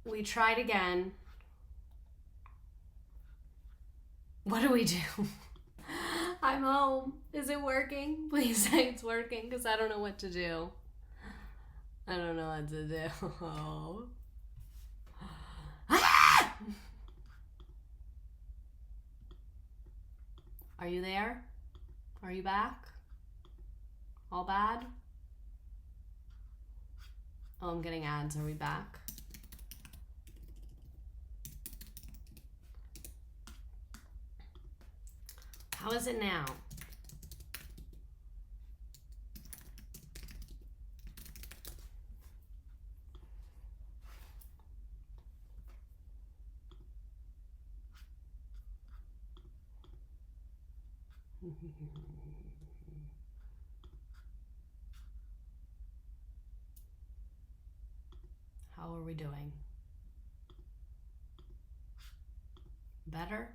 We tried again. What do we do? I'm home. Is it working? Please say it's working, because I don't know what to do. I don't know what to do. Ah! Are you there? Are you back? All bad? Oh, I'm getting ads. Are we back? How is it now? How are we doing? Better?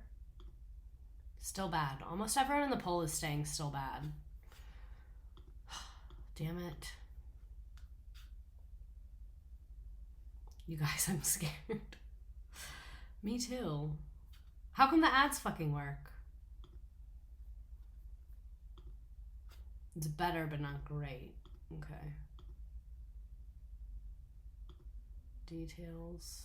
Still bad. Almost everyone in the poll is staying still bad. Damn it. You guys, I'm scared. Me too. How come the ads fucking work? It's better, but not great. Okay. Details.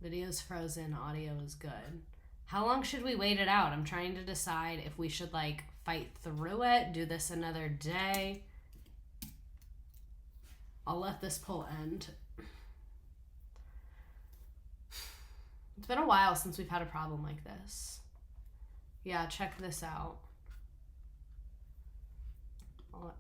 Video's frozen, audio is good. How long should we wait it out? I'm trying to decide if we should like fight through it, do this another day. I'll let this poll end. It's been a while since we've had a problem like this. Yeah, check this out. Okay.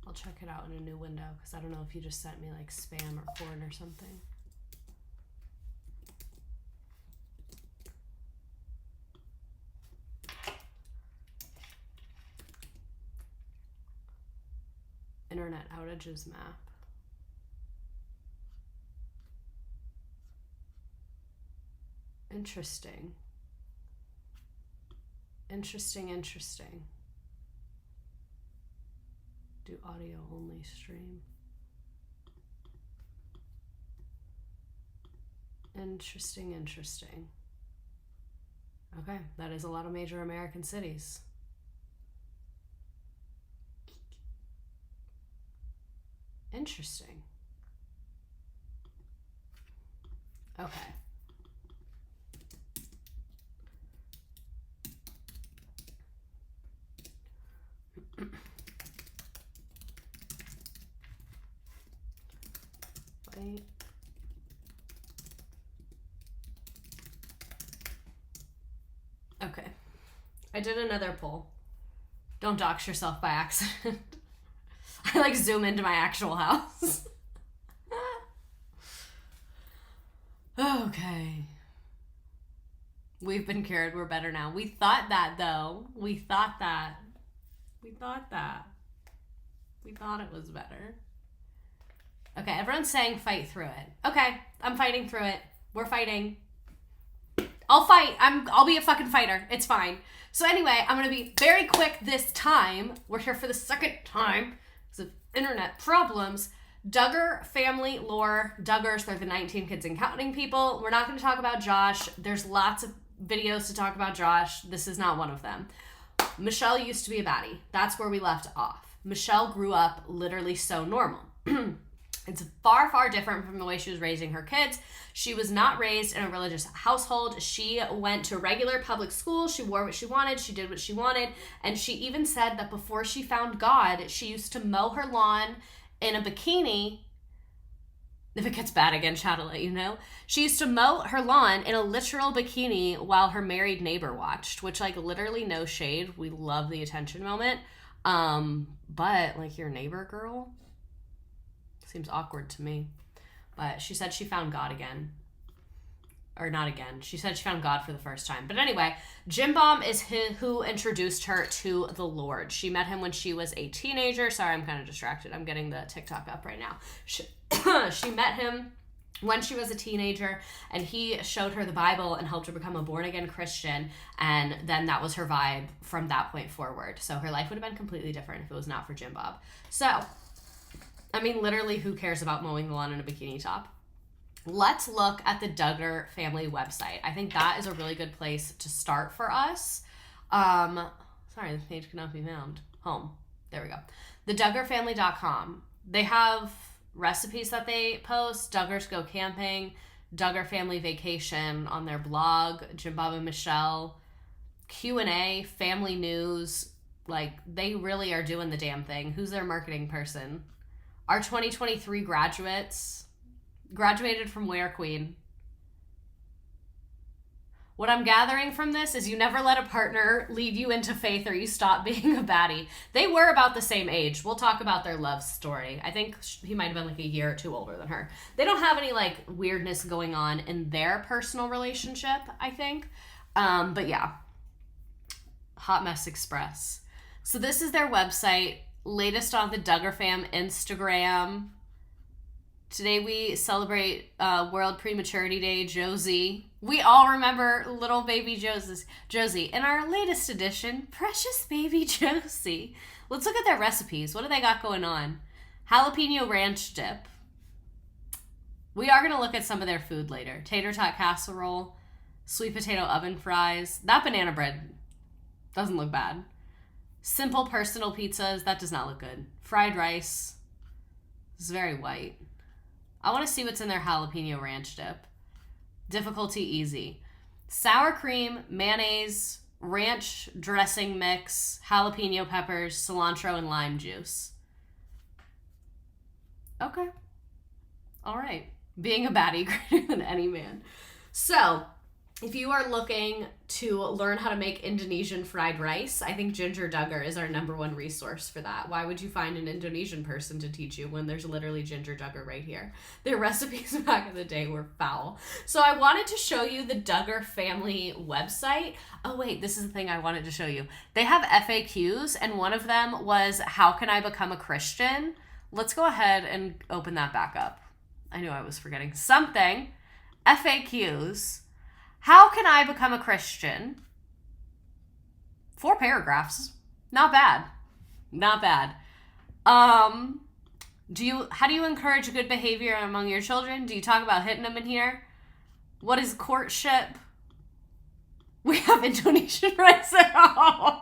I'll check it out in a new window because I don't know if you just sent me like spam or porn or something. Internet outages map. Interesting. Interesting. Do audio only stream. Interesting. Okay, that is a lot of major American cities. Interesting. Okay. Wait. Okay. I did another poll. Don't dox yourself by accident. I like zoom into my actual house. Okay. We've been cured. We're better now. We thought that though. We thought it was better. Okay, everyone's saying fight through it. Okay, I'm fighting through it. We're fighting. I'll fight. I'll be a fucking fighter. It's fine. So anyway, I'm going to be very quick this time. We're here for the second time because of internet problems. Duggar family lore. Duggars, they're the 19 kids and counting people. We're not going to talk about Josh. There's lots of videos to talk about Josh. This is not one of them. Michelle used to be a baddie. That's where we left off. Michelle grew up literally so normal. It's far, far different from the way she was raising her kids. She was not raised in a religious household. She went to regular public school. She wore what she wanted. She did what she wanted. And she even said that before she found God, she used to mow her lawn in a bikini. If it gets bad again, chat will let you know. She used to mow her lawn in a literal bikini while her married neighbor watched, which like literally no shade. We love the attention moment. But like your neighbor girl seems awkward to me. But she said she found God again. Or not again. She said she found God for the first time. But anyway, Jim Baum is who introduced her to the Lord. She met him when she was a teenager. Sorry, I'm kind of distracted. I'm getting the TikTok up right now. She met him when she was a teenager, and he showed her the Bible and helped her become a born-again Christian, and then that was her vibe from that point forward. So her life would have been completely different if it was not for Jim Bob. So, I mean, literally, who cares about mowing the lawn in a bikini top? Let's look at the Duggar family website. I think that is a really good place to start for us. Sorry, this page cannot be found. Home. There we go. TheDuggarFamily.com. They have recipes that they post. Duggars Go Camping, Duggar Family Vacation on their blog, Jim Bob and Michelle, Q&A, family news. Like, they really are doing the damn thing. Who's their marketing person? Our 2023 graduates. Graduated from where, Queen? What I'm gathering from this is you never let a partner lead you into faith or you stop being a baddie. They were about the same age. We'll talk about their love story. I think he might have been like a year or two older than her. They don't have any like weirdness going on in their personal relationship, I think. But yeah. Hot Mess Express. So this is their website. Latest on the Duggar fam Instagram. Today we celebrate World Prematurity Day, Josie. We all remember little baby Josie. In our latest edition, precious baby Josie. Let's look at their recipes. What do they got going on? Jalapeno ranch dip. We are going to look at some of their food later. Tater tot casserole, sweet potato oven fries. That banana bread doesn't look bad. Simple personal pizzas. That does not look good. Fried rice. This is very white. I want to see what's in their jalapeno ranch dip. Difficulty easy. Sour cream, mayonnaise, ranch dressing mix, jalapeno peppers, cilantro, and lime juice. Okay. All right. Being a baddie greater than any man. So, if you are looking to learn how to make Indonesian fried rice, I think Ginger Duggar is our number one resource for that. Why would you find an Indonesian person to teach you when there's literally Ginger Duggar right here? Their recipes back in the day were foul. So I wanted to show you the Duggar family website. Oh wait, this is the thing I wanted to show you. They have FAQs, and one of them was, how can I become a Christian? Let's go ahead and open that back up. I knew I was forgetting something. FAQs. How can I become a Christian? 4 paragraphs. Not bad. Not bad. How do you encourage good behavior among your children? Do you talk about hitting them in here? What is courtship? We have Indonesian rice at home.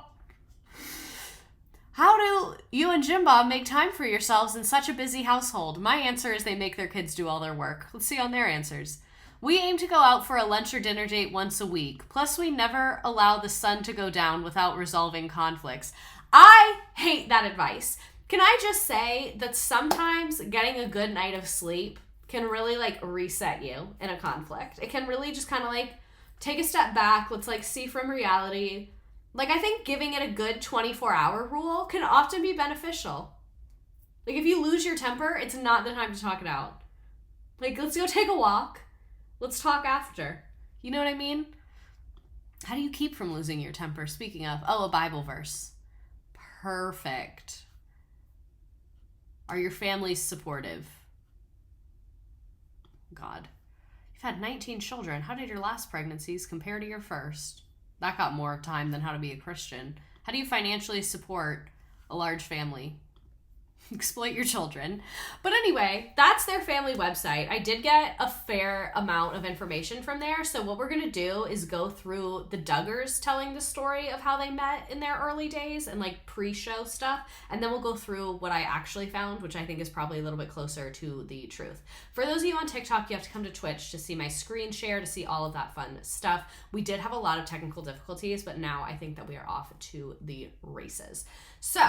How do you and Jim Bob make time for yourselves in such a busy household? My answer is they make their kids do all their work. Let's see on their answers. We aim to go out for a lunch or dinner date once a week. Plus, we never allow the sun to go down without resolving conflicts. I hate that advice. Can I just say that sometimes getting a good night of sleep can really like reset you in a conflict. It can really just kind of like take a step back. Let's like see from reality. Like, I think giving it a good 24-hour rule can often be beneficial. Like, if you lose your temper, it's not the time to talk it out. Like, let's go take a walk. Let's talk after. You know what I mean? How do you keep from losing your temper? Speaking of, a Bible verse. Perfect. Are your families supportive? God. You've had 19 children. How did your last pregnancies compare to your first? That got more time than how to be a Christian. How do you financially support a large family? Exploit your children. But anyway, that's their family website. I did get a fair amount of information from there. So what we're going to do is go through the Duggars telling the story of how they met in their early days and like pre-show stuff. And then we'll go through what I actually found, which I think is probably a little bit closer to the truth. For those of you on TikTok, you have to come to Twitch to see my screen share, to see all of that fun stuff. We did have a lot of technical difficulties, but now I think that we are off to the races. So,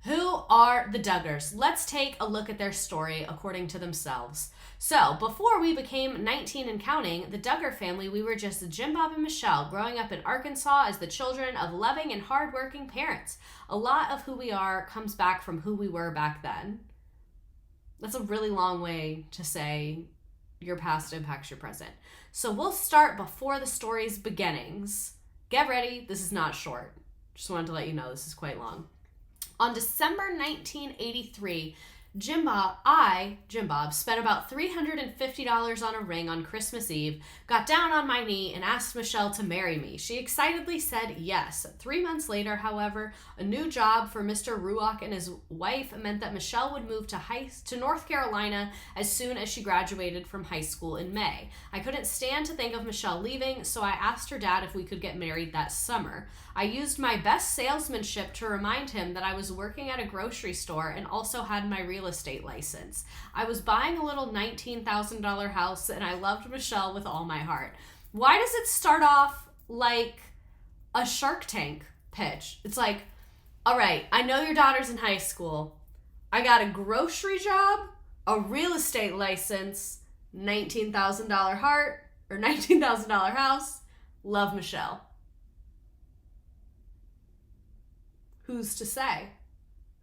who are the Duggars? Let's take a look at their story according to themselves. So, before we became 19 and counting, the Duggar family, we were just Jim Bob and Michelle, growing up in Arkansas as the children of loving and hardworking parents. A lot of who we are comes back from who we were back then. That's a really long way to say your past impacts your present. So we'll start before the story's beginnings. Get ready, this is not short. Just wanted to let you know this is quite long. On December 1983, Jim Bob, spent about $350 on a ring on Christmas Eve, got down on my knee, and asked Michelle to marry me. She excitedly said yes. 3 months later, however, a new job for Mr. Ruach and his wife meant that Michelle would move to North Carolina as soon as she graduated from high school in May. I couldn't stand to think of Michelle leaving, so I asked her dad if we could get married that summer. I used my best salesmanship to remind him that I was working at a grocery store and also had my real estate license. I was buying a little $19,000 house and I loved Michelle with all my heart. Why does it start off like a Shark Tank pitch? It's like, all right, I know your daughter's in high school. I got a grocery job, a real estate license, $19,000 heart or $19,000 house. Love Michelle. Who's to say?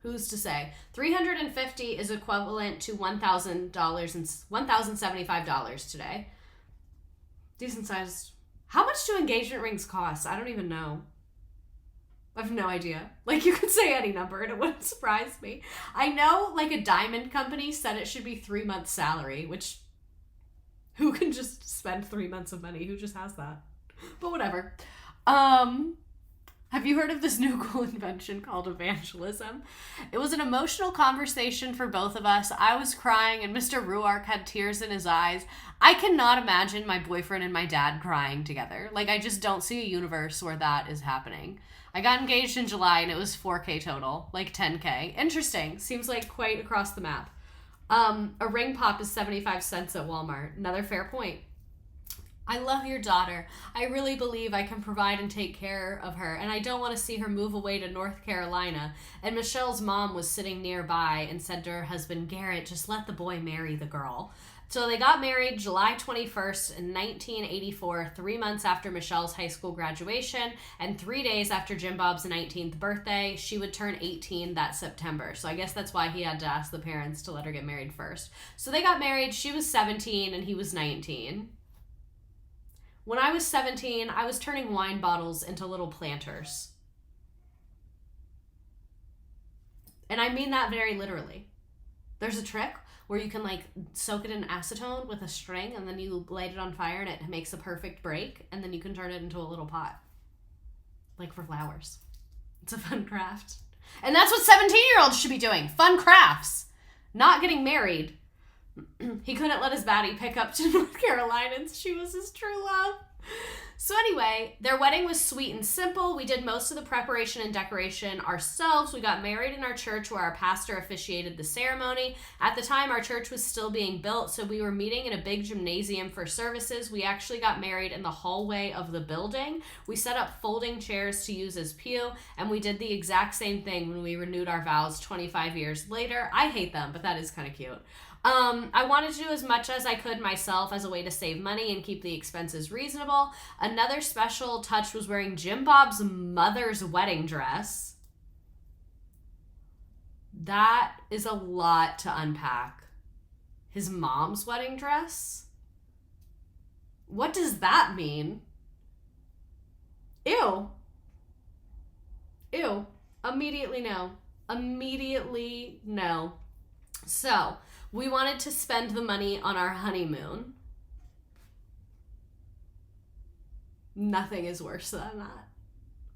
Who's to say? $350 is equivalent to $1,075 today. Decent sized. How much do engagement rings cost? I don't even know. I have no idea. Like, you could say any number and it wouldn't surprise me. I know, like, a diamond company said it should be 3 months' salary, which, who can just spend 3 months of money? Who just has that? But whatever. Have you heard of this new cool invention called evangelism? It was an emotional conversation for both of us. I was crying and Mr. Ruark had tears in his eyes. I cannot imagine my boyfriend and my dad crying together. Like, I just don't see a universe where that is happening. I got engaged in July and it was $4K total, like $10K. Interesting. Seems like quite across the map. A ring pop is 75 cents at Walmart. Another fair point. I love your daughter. I really believe I can provide and take care of her, and I don't want to see her move away to North Carolina. And Michelle's mom was sitting nearby and said to her husband, Garrett, just let the boy marry the girl. So they got married July 21st in 1984, 3 months after Michelle's high school graduation, and 3 days after Jim Bob's 19th birthday. She would turn 18 that September. So I guess that's why he had to ask the parents to let her get married first. So they got married. She was 17 and he was 19. When I was 17, I was turning wine bottles into little planters. And I mean that very literally. There's a trick where you can like soak it in acetone with a string and then you light it on fire and it makes a perfect break and then you can turn it into a little pot. Like for flowers. It's a fun craft. And that's what 17-year-olds should be doing. Fun crafts. Not getting married. He couldn't let his baddie pick up to North Carolina and she was his true love. So anyway, their wedding was sweet and simple. We did most of the preparation and decoration ourselves. We got married in our church where our pastor officiated the ceremony. At the time, our church was still being built, so we were meeting in a big gymnasium for services. We actually got married in the hallway of the building. We set up folding chairs to use as pew, and we did the exact same thing when we renewed our vows 25 years later. I hate them, but that is kind of cute. I wanted to do as much as I could myself as a way to save money and keep the expenses reasonable. Another special touch was wearing Jim Bob's mother's wedding dress. That is a lot to unpack. His mom's wedding dress? What does that mean? Ew. Ew. Immediately no. Immediately no. So, we wanted to spend the money on our honeymoon. Nothing is worse than that.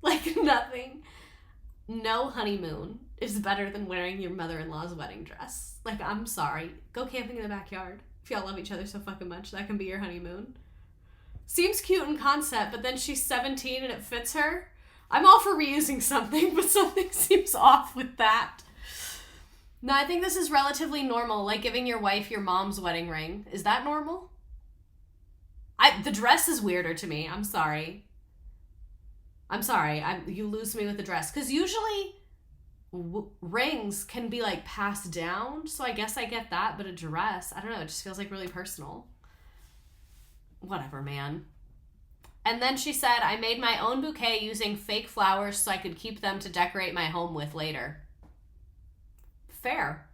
Like, nothing. No honeymoon is better than wearing your mother-in-law's wedding dress. Like, I'm sorry. Go camping in the backyard. If y'all love each other so fucking much, that can be your honeymoon. Seems cute in concept, but then she's 17 and it fits her. I'm all for reusing something, but something seems off with that. No, I think this is relatively normal, like giving your wife your mom's wedding ring. Is that normal? The dress is weirder to me. I'm sorry. You lose me with the dress. Because usually rings can be like passed down, so I guess I get that, but a dress, I don't know, it just feels like really personal. Whatever, man. And then she said, I made my own bouquet using fake flowers so I could keep them to decorate my home with later. Fair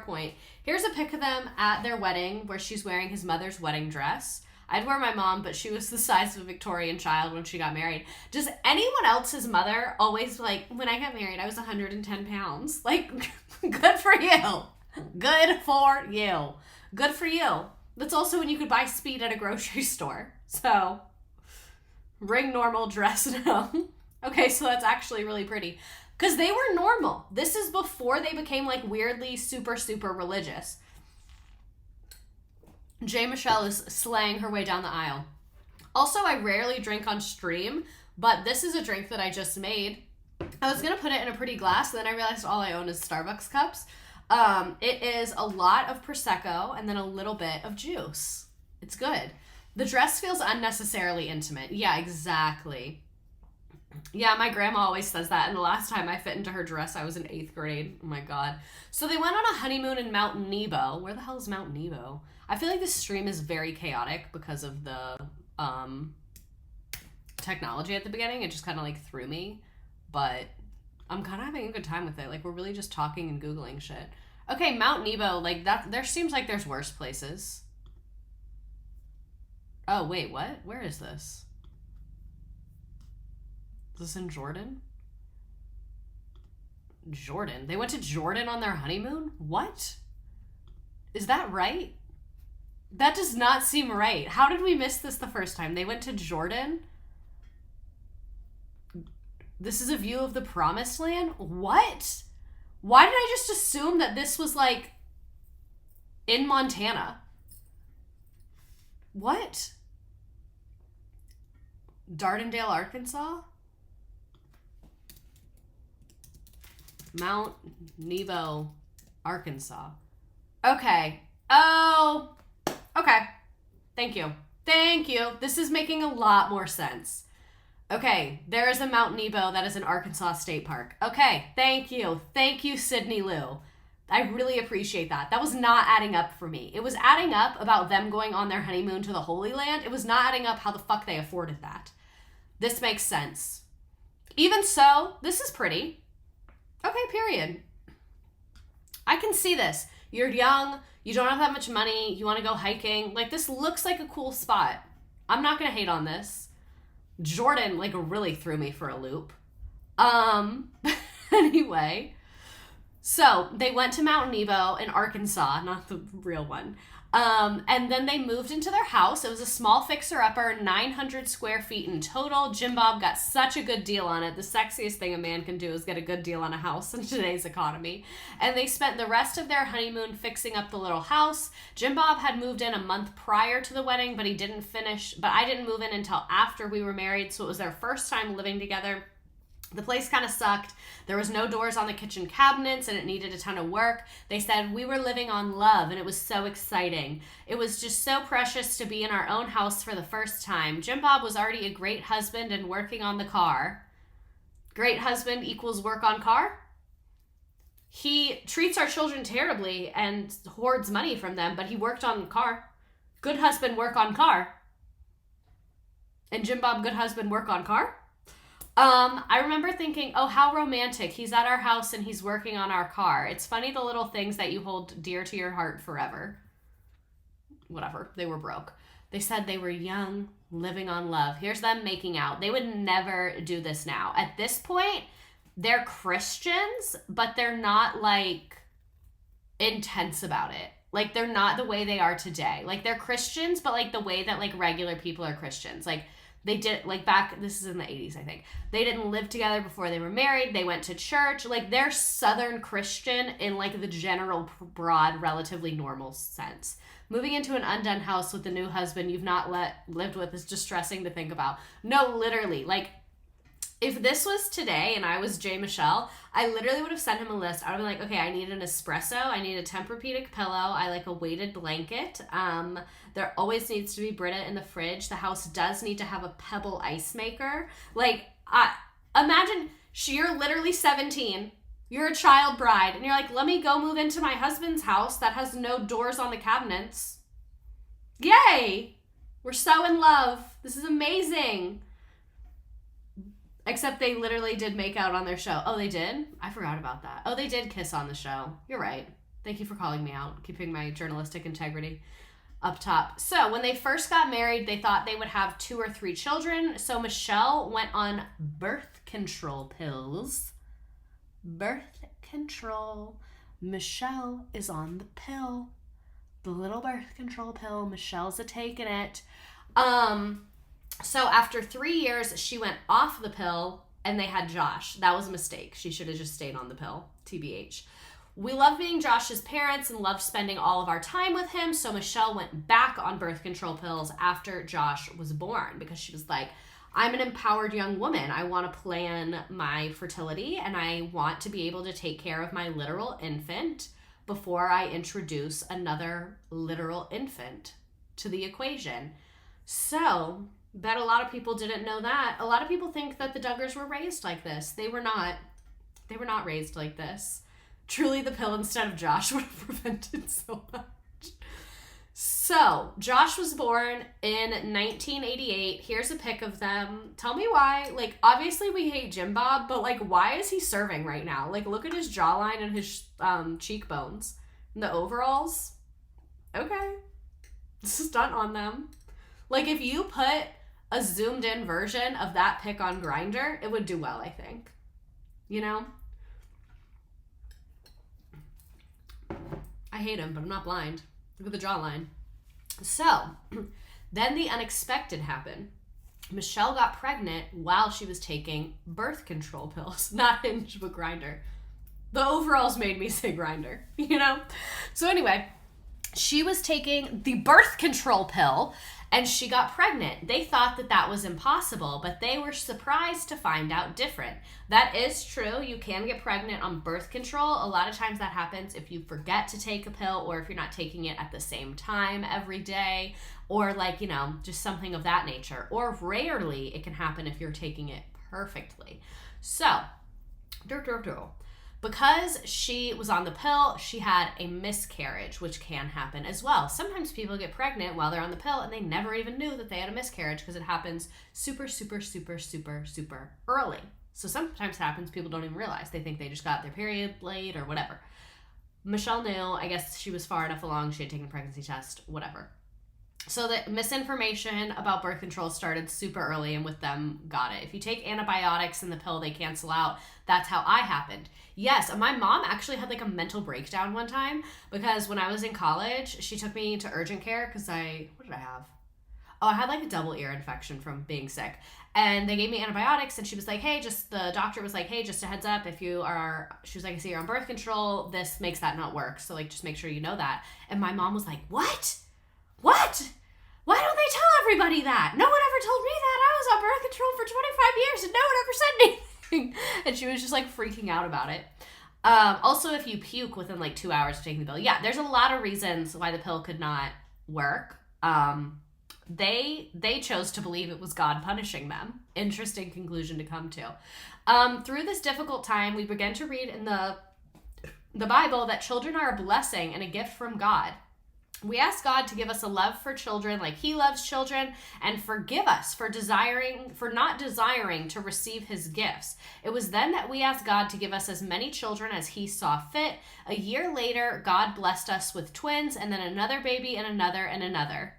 point. Here's a pic of them at their wedding where she's wearing his mother's wedding dress. I'd wear my mom, but she was the size of a Victorian child when she got married. Does anyone else's mother always like, when I got married, I was 110 pounds? Like, good for you. Good for you. Good for you. That's also when you could buy speed at a grocery store. So, ring normal, dress no. Okay, so that's actually really pretty. Because they were normal. This is before they became like weirdly super, super religious. J. Michelle is slaying her way down the aisle. Also, I rarely drink on stream, but this is a drink that I just made. I was going to put it in a pretty glass, then I realized all I own is Starbucks cups. It is a lot of Prosecco and then a little bit of juice. It's good. The dress feels unnecessarily intimate. Yeah, exactly. Yeah, my grandma always says that, and the last time I fit into her dress, I was in 8th grade. Oh my god. So they went on a honeymoon in Mount Nebo. Where the hell is Mount Nebo? I feel like this stream is very chaotic because of the technology at the beginning. It just kind of like threw me, but I'm kind of having a good time with it. Like, we're really just talking and Googling shit. Okay, Mount Nebo, like, that, there seems like there's worse places. Oh, wait, what? Where is this? Is this in Jordan? Jordan? They went to Jordan on their honeymoon? What? Is that right? That does not seem right. How did we miss this the first time? They went to Jordan? This is a view of the promised land? What? Why did I just assume that this was like in Montana? What? Dardendale, Arkansas? Mount Nebo, Arkansas. Okay. Oh, okay. Thank you. Thank you. This is making a lot more sense. Okay, there is a Mount Nebo that is in Arkansas State Park. Okay, thank you. Thank you, Sydney Lou. I really appreciate that. That was not adding up for me. It was adding up about them going on their honeymoon to the Holy Land. It was not adding up how the fuck they afforded that. This makes sense. Even so, this is pretty. Okay, period. I can see this. You're young, you don't have that much money, you want to go hiking. Like, this looks like a cool spot. I'm not going to hate on this. Jordan, like, really threw me for a loop. Anyway. So, they went to Mount Nebo in Arkansas, not the real one. And then they moved into their house. It was a small fixer-upper, 900 square feet in total. Jim Bob got such a good deal on it. The sexiest thing a man can do is get a good deal on a house in today's economy. And they spent the rest of their honeymoon fixing up the little house. Jim Bob had moved in a month prior to the wedding, but I didn't move in until after we were married, so it was their first time living together. The place kind of sucked. There was no doors on the kitchen cabinets and it needed a ton of work. They said we were living on love and it was so exciting. It was just so precious to be in our own house for the first time. Jim Bob was already a great husband and working on the car. Great husband equals work on car? He treats our children terribly and hoards money from them, but he worked on the car. Good husband, work on car. And Jim Bob, good husband, work on car? I remember thinking, oh, how romantic. He's at our house and he's working on our car. It's funny the little things that you hold dear to your heart forever. Whatever. They were broke. They said they were young, living on love. Here's them making out. They would never do this now. At this point, they're Christians, but they're not, like, intense about it. Like, they're not the way they are today. Like, they're Christians, but, like, the way that, like, regular people are Christians. Like, they did, like, back, this is in the 80s, I think. They didn't live together before they were married. They went to church. Like, they're Southern Christian in, like, the general, broad, relatively normal sense. Moving into an undone house with a new husband you've not lived with is distressing to think about. No, literally. Like, if this was today and I was J. Michelle, I literally would have sent him a list. I would be like, okay, I need an espresso. I need a Tempur-Pedic pillow. I like a weighted blanket. There always needs to be Brita in the fridge. The house does need to have a Pebble ice maker. Like, imagine you're literally 17. You're a child bride. And you're like, let me go move into my husband's house that has no doors on the cabinets. Yay! We're so in love. This is amazing. Except they literally did make out on their show. Oh, they did? I forgot about that. Oh, they did kiss on the show. You're right. Thank you for calling me out, keeping my journalistic integrity up top. So when they first got married, they thought they would have 2 or 3 children. So Michelle went on birth control pills. Birth control. Michelle is on the pill. The little birth control pill. Michelle's taking it. So after 3 years, she went off the pill and they had Josh. That was a mistake. She should have just stayed on the pill, TBH. We love being Josh's parents and loved spending all of our time with him. So Michelle went back on birth control pills after Josh was born because she was like, I'm an empowered young woman. I want to plan my fertility and I want to be able to take care of my literal infant before I introduce another literal infant to the equation. So, bet a lot of people didn't know that. A lot of people think that the Duggars were raised like this. They were not. They were not raised like this. Truly, the pill instead of Josh would have prevented so much. So, Josh was born in 1988. Here's a pic of them. Tell me why. Like, obviously we hate Jim Bob, but like, why is he serving right now? Like, look at his jawline and his cheekbones. And the overalls. Okay. Stunt on them. Like, if you put a zoomed in version of that pic on Grindr, it would do well, I think. You know? I hate him, but I'm not blind. Look at the jawline. So, then the unexpected happened. Michelle got pregnant while she was taking birth control pills. Not Hinge, but Grindr. The overalls made me say Grindr, you know? So anyway, she was taking the birth control pill and she got pregnant. They thought that that was impossible, but they were surprised to find out different. That is true. You can get pregnant on birth control. A lot of times that happens if you forget to take a pill or if you're not taking it at the same time every day or like, you know, just something of that nature. Or rarely it can happen if you're taking it perfectly. So, because she was on the pill, she had a miscarriage, which can happen as well. Sometimes people get pregnant while they're on the pill and they never even knew that they had a miscarriage because it happens super, super, super, super, super early. So sometimes it happens, people don't even realize. They think they just got their period late or whatever. Michelle knew. I guess she was far enough along. She had taken a pregnancy test, whatever. So the misinformation about birth control started super early and with them got it. If you take antibiotics and the pill, they cancel out. That's how I happened. Yes, my mom actually had like a mental breakdown one time because when I was in college, she took me to urgent care because what did I have? Oh, I had like a double ear infection from being sick. And they gave me antibiotics and she was like, hey, the doctor was like, hey, just a heads up, she was like, I see you're on birth control. This makes that not work. So like, just make sure you know that. And my mom was like, what? What? Why don't they tell everybody that? No one ever told me that. I was on birth control for 25 years and no one ever said anything. And she was just like freaking out about it. Also, if you puke within like 2 hours of taking the pill. Yeah, there's a lot of reasons why the pill could not work. They chose to believe it was God punishing them. Interesting conclusion to come to. Through this difficult time, we began to read in the Bible that children are a blessing and a gift from God. We ask God to give us a love for children like he loves children and forgive us for not desiring to receive his gifts. It was then that we asked God to give us as many children as he saw fit. A year later, God blessed us with twins and then another baby and another and another.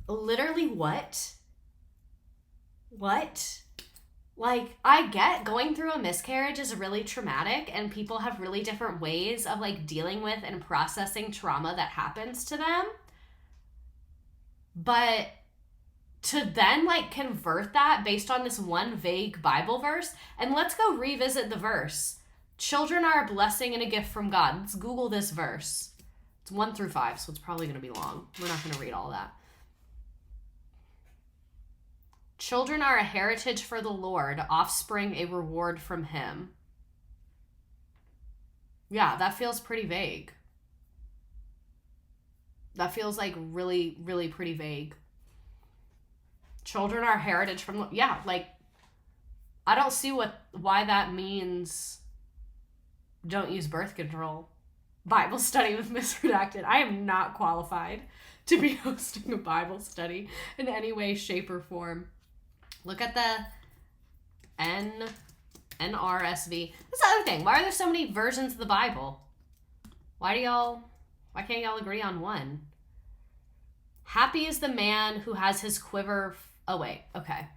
Literally what? What? Like, I get going through a miscarriage is really traumatic and people have really different ways of like dealing with and processing trauma that happens to them. But to then like convert that based on this one vague Bible verse, and let's go revisit the verse. Children are a blessing and a gift from God. Let's Google this verse. It's 1-5, so it's probably going to be long. We're not going to read all that. Children are a heritage for the Lord, offspring a reward from him. Yeah, that feels pretty vague. That feels like really, really pretty vague. Children are a heritage from, yeah, like, I don't see why that means don't use birth control. Bible study with Miss Redacted. I am not qualified to be hosting a Bible study in any way, shape, or form. Look at the NRSV. That's the other thing. Why are there so many versions of the Bible? Why can't y'all agree on one? Happy is the man who has his quiver. Oh, wait. Okay.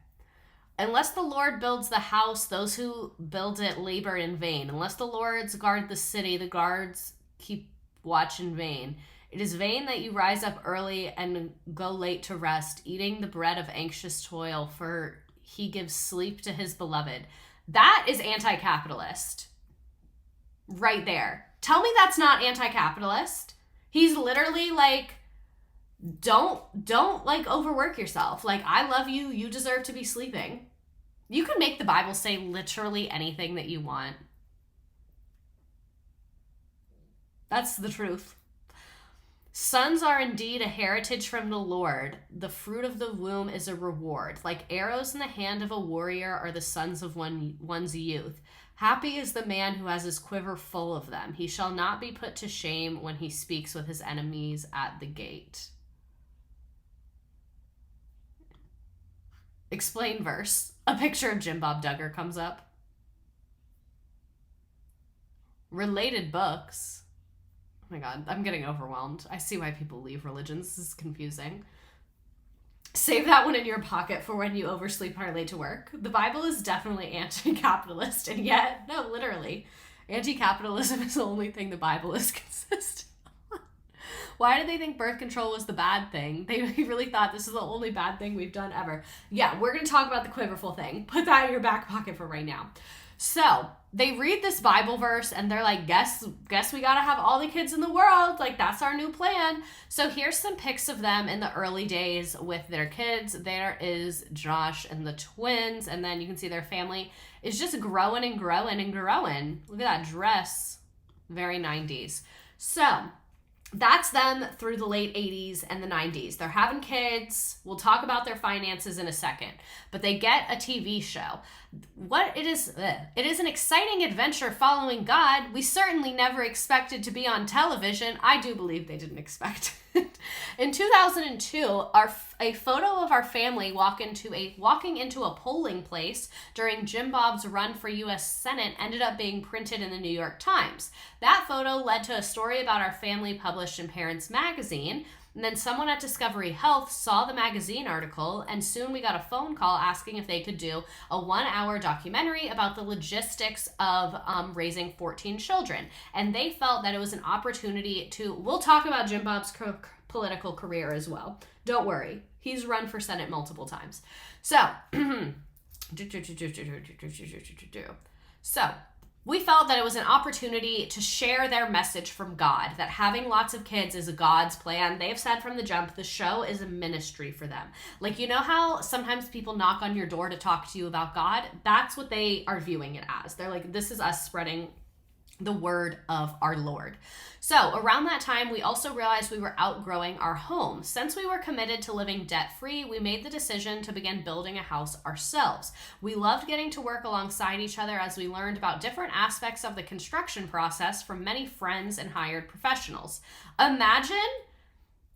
Unless the Lord builds the house, those who build it labor in vain. Unless the Lords guard the city, the guards keep watch in vain. It is vain that you rise up early and go late to rest, eating the bread of anxious toil, for he gives sleep to his beloved. That is anti-capitalist. Right there. Tell me that's not anti-capitalist. He's literally like, don't like overwork yourself. Like, I love you. You deserve to be sleeping. You can make the Bible say literally anything that you want. That's the truth. Sons are indeed a heritage from the Lord. The fruit of the womb is a reward. Like arrows in the hand of a warrior are the sons of one's youth. Happy is the man who has his quiver full of them. He shall not be put to shame when he speaks with his enemies at the gate. Explain verse. A picture of Jim Bob Duggar comes up. Related books. Oh my God, I'm getting overwhelmed. I see why people leave religions. This is confusing. Save that one in your pocket for when you oversleep or are late to work. The Bible is definitely anti-capitalist, and yet, no, literally, anti-capitalism is the only thing the Bible is consistent on. Why did they think birth control was the bad thing? They really thought this is the only bad thing we've done ever. Yeah, we're going to talk about the Quiverfull thing. Put that in your back pocket for right now. So, they read this Bible verse and they're like, guess we gotta have all the kids in the world. Like, that's our new plan. So here's some pics of them in the early days with their kids. There is Josh and the twins. And then you can see their family is just growing and growing and growing. Look at that dress. Very 90s. So that's them through the late 80s and the 90s. They're having kids. We'll talk about their finances in a second. But they get a TV show. It is an exciting adventure following God. We certainly never expected to be on television. I do believe they didn't expect it. In 2002, a photo of our family walking into a polling place during Jim Bob's run for U.S. Senate ended up being printed in the New York Times. That photo led to a story about our family published in Parents Magazine. And then someone at Discovery Health saw the magazine article, and soon we got a phone call asking if they could do a 1-hour documentary about the logistics of raising 14 children. And they felt that it was an opportunity we'll talk about Jim Bob's political career as well. Don't worry. He's run for Senate multiple times. So, we felt that it was an opportunity to share their message from God, that having lots of kids is God's plan. They have said from the jump, the show is a ministry for them. Like, you know how sometimes people knock on your door to talk to you about God? That's what they are viewing it as. They're like, this is us spreading the word of our Lord. So around that time, we also realized we were outgrowing our home. Since we were committed to living debt-free, we made the decision to begin building a house ourselves. We loved getting to work alongside each other as we learned about different aspects of the construction process from many friends and hired professionals.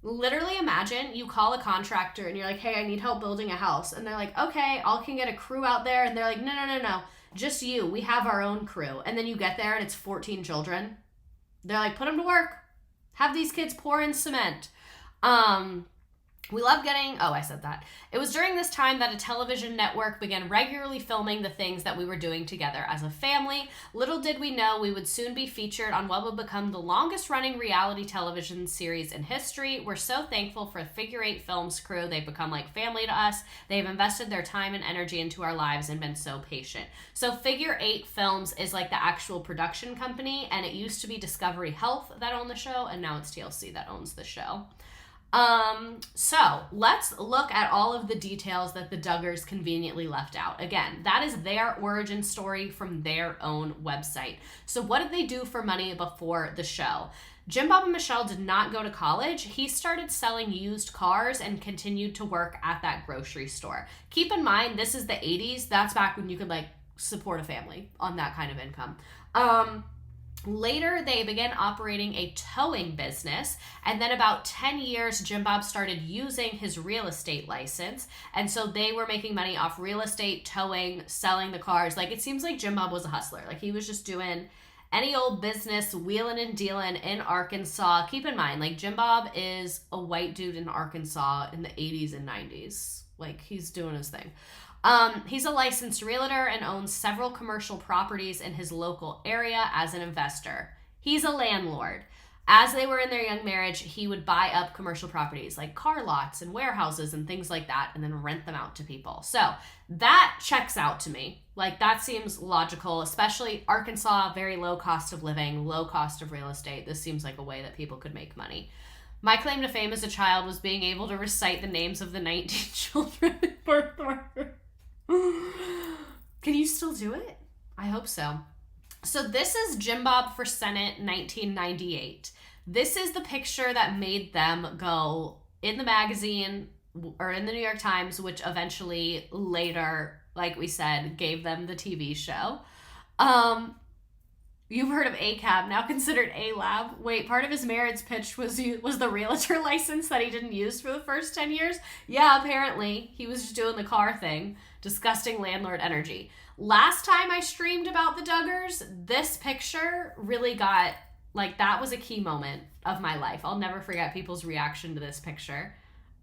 Literally imagine you call a contractor and you're like, hey, I need help building a house. And they're like, okay, I can get a crew out there. And they're like, no. Just you. We have our own crew. And then you get there and it's 14 children. They're like, put them to work. Have these kids pour in cement. We love getting... Oh, I said that. It was during this time that a television network began regularly filming the things that we were doing together as a family. Little did we know we would soon be featured on what would become the longest-running reality television series in history. We're so thankful for the Figure 8 Films crew. They've become like family to us. They've invested their time and energy into our lives and been so patient. So Figure 8 Films is like the actual production company, and it used to be Discovery Health that owned the show, and now it's TLC that owns the show. So let's look at all of the details that the Duggars conveniently left out. Again, that is their origin story from their own website. So what did they do for money before the show? Jim Bob and Michelle did not go to college. He started selling used cars and continued to work at that grocery store. Keep in mind, this is the 80s. That's back when you could like support a family on that kind of income. Later, they began operating a towing business, and then about 10 years, Jim Bob started using his real estate license, and so they were making money off real estate, towing, selling the cars. Like, it seems like Jim Bob was a hustler. Like, he was just doing any old business, wheeling and dealing in Arkansas. Keep in mind, like, Jim Bob is a white dude in Arkansas in the 80s and 90s. Like, he's doing his thing. He's a licensed realtor and owns several commercial properties in his local area as an investor. He's a landlord. As they were in their young marriage, he would buy up commercial properties like car lots and warehouses and things like that and then rent them out to people. So that checks out to me. Like, that seems logical, especially Arkansas, very low cost of living, low cost of real estate. This seems like a way that people could make money. My claim to fame as a child was being able to recite the names of the 19 children in birth order. Can you still do it? I hope so. So this is Jim Bob for Senate 1998. This is the picture that made them go in the magazine or in the New York Times, which eventually later, like we said, gave them the TV show. You've heard of ACAB, now considered A-Lab. Wait, part of his marriage pitch was the realtor license that he didn't use for the first 10 years? Yeah, apparently. He was just doing the car thing. Disgusting landlord energy. Last time I streamed about the Duggars, this picture really got, like, that was a key moment of my life. I'll never forget people's reaction to this picture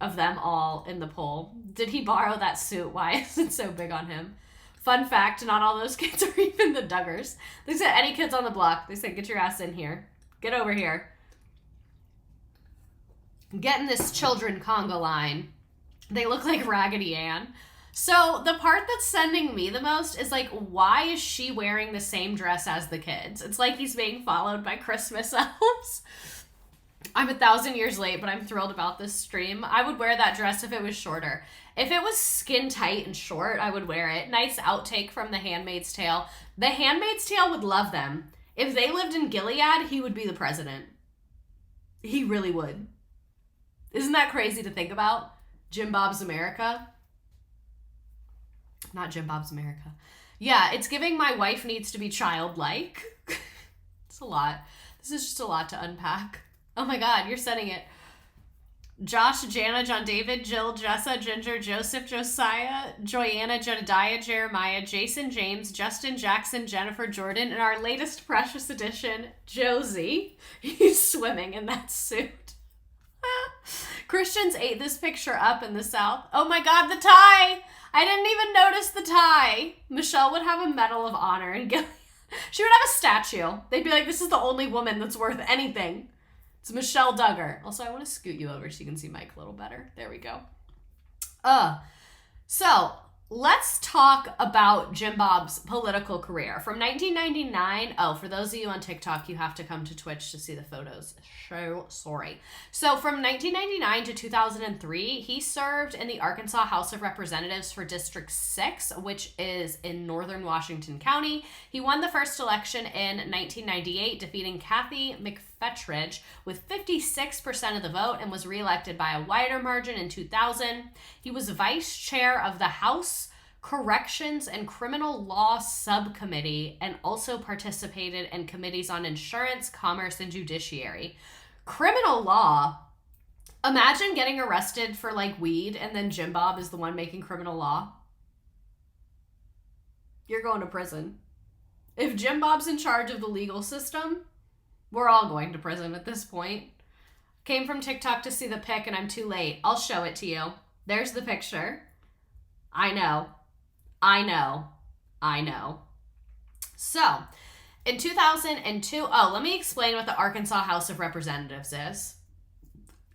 of them all in the pool. Did he borrow that suit? Why is it so big on him? Fun fact, not all those kids are even the Duggars. They said, any kids on the block, they said, get your ass in here. Get over here. Get in this children conga line. They look like Raggedy Ann. So the part that's sending me the most is, like, why is she wearing the same dress as the kids? It's like he's being followed by Christmas elves. I'm 1,000 years late, but I'm thrilled about this stream. I would wear that dress if it was shorter. If it was skin tight and short, I would wear it. Nice outtake from The Handmaid's Tale. The Handmaid's Tale would love them. If they lived in Gilead, he would be the president. He really would. Isn't that crazy to think about? Jim Bob's America. Not Jim Bob's America. Yeah, it's giving my wife needs to be childlike. It's a lot. This is just a lot to unpack. Oh my God, you're sending it. Josh, Jana, John David, Jill, Jessa, Ginger, Joseph, Josiah, Joanna, Jedediah, Jeremiah, Jason, James, Justin, Jackson, Jennifer, Jordan, and our latest precious addition, Josie. He's swimming in that suit. Christians ate this picture up in the South. Oh my God, the tie! I didn't even notice the tie. Michelle would have a Medal of Honor and she would have a statue. They'd be like, this is the only woman that's worth anything. It's Michelle Duggar. Also, I want to scoot you over so you can see Mike a little better. There we go. So let's talk about Jim Bob's political career. From 1999, for those of you on TikTok, you have to come to Twitch to see the photos. So sorry. So from 1999 to 2003, he served in the Arkansas House of Representatives for District 6, which is in northern Washington County. He won the first election in 1998, defeating Kathy McFetridge with 56% of the vote and was reelected by a wider margin in 2000. He was vice chair of the House Corrections and Criminal Law Subcommittee and also participated in committees on insurance, commerce, and judiciary. Criminal law. Imagine getting arrested for, like, weed and then Jim Bob is the one making criminal law. You're going to prison. If Jim Bob's in charge of the legal system, we're all going to prison at this point. Came from TikTok to see the pic and I'm too late. I'll show it to you. There's the picture. I know. So, in 2002, let me explain what the Arkansas House of Representatives is.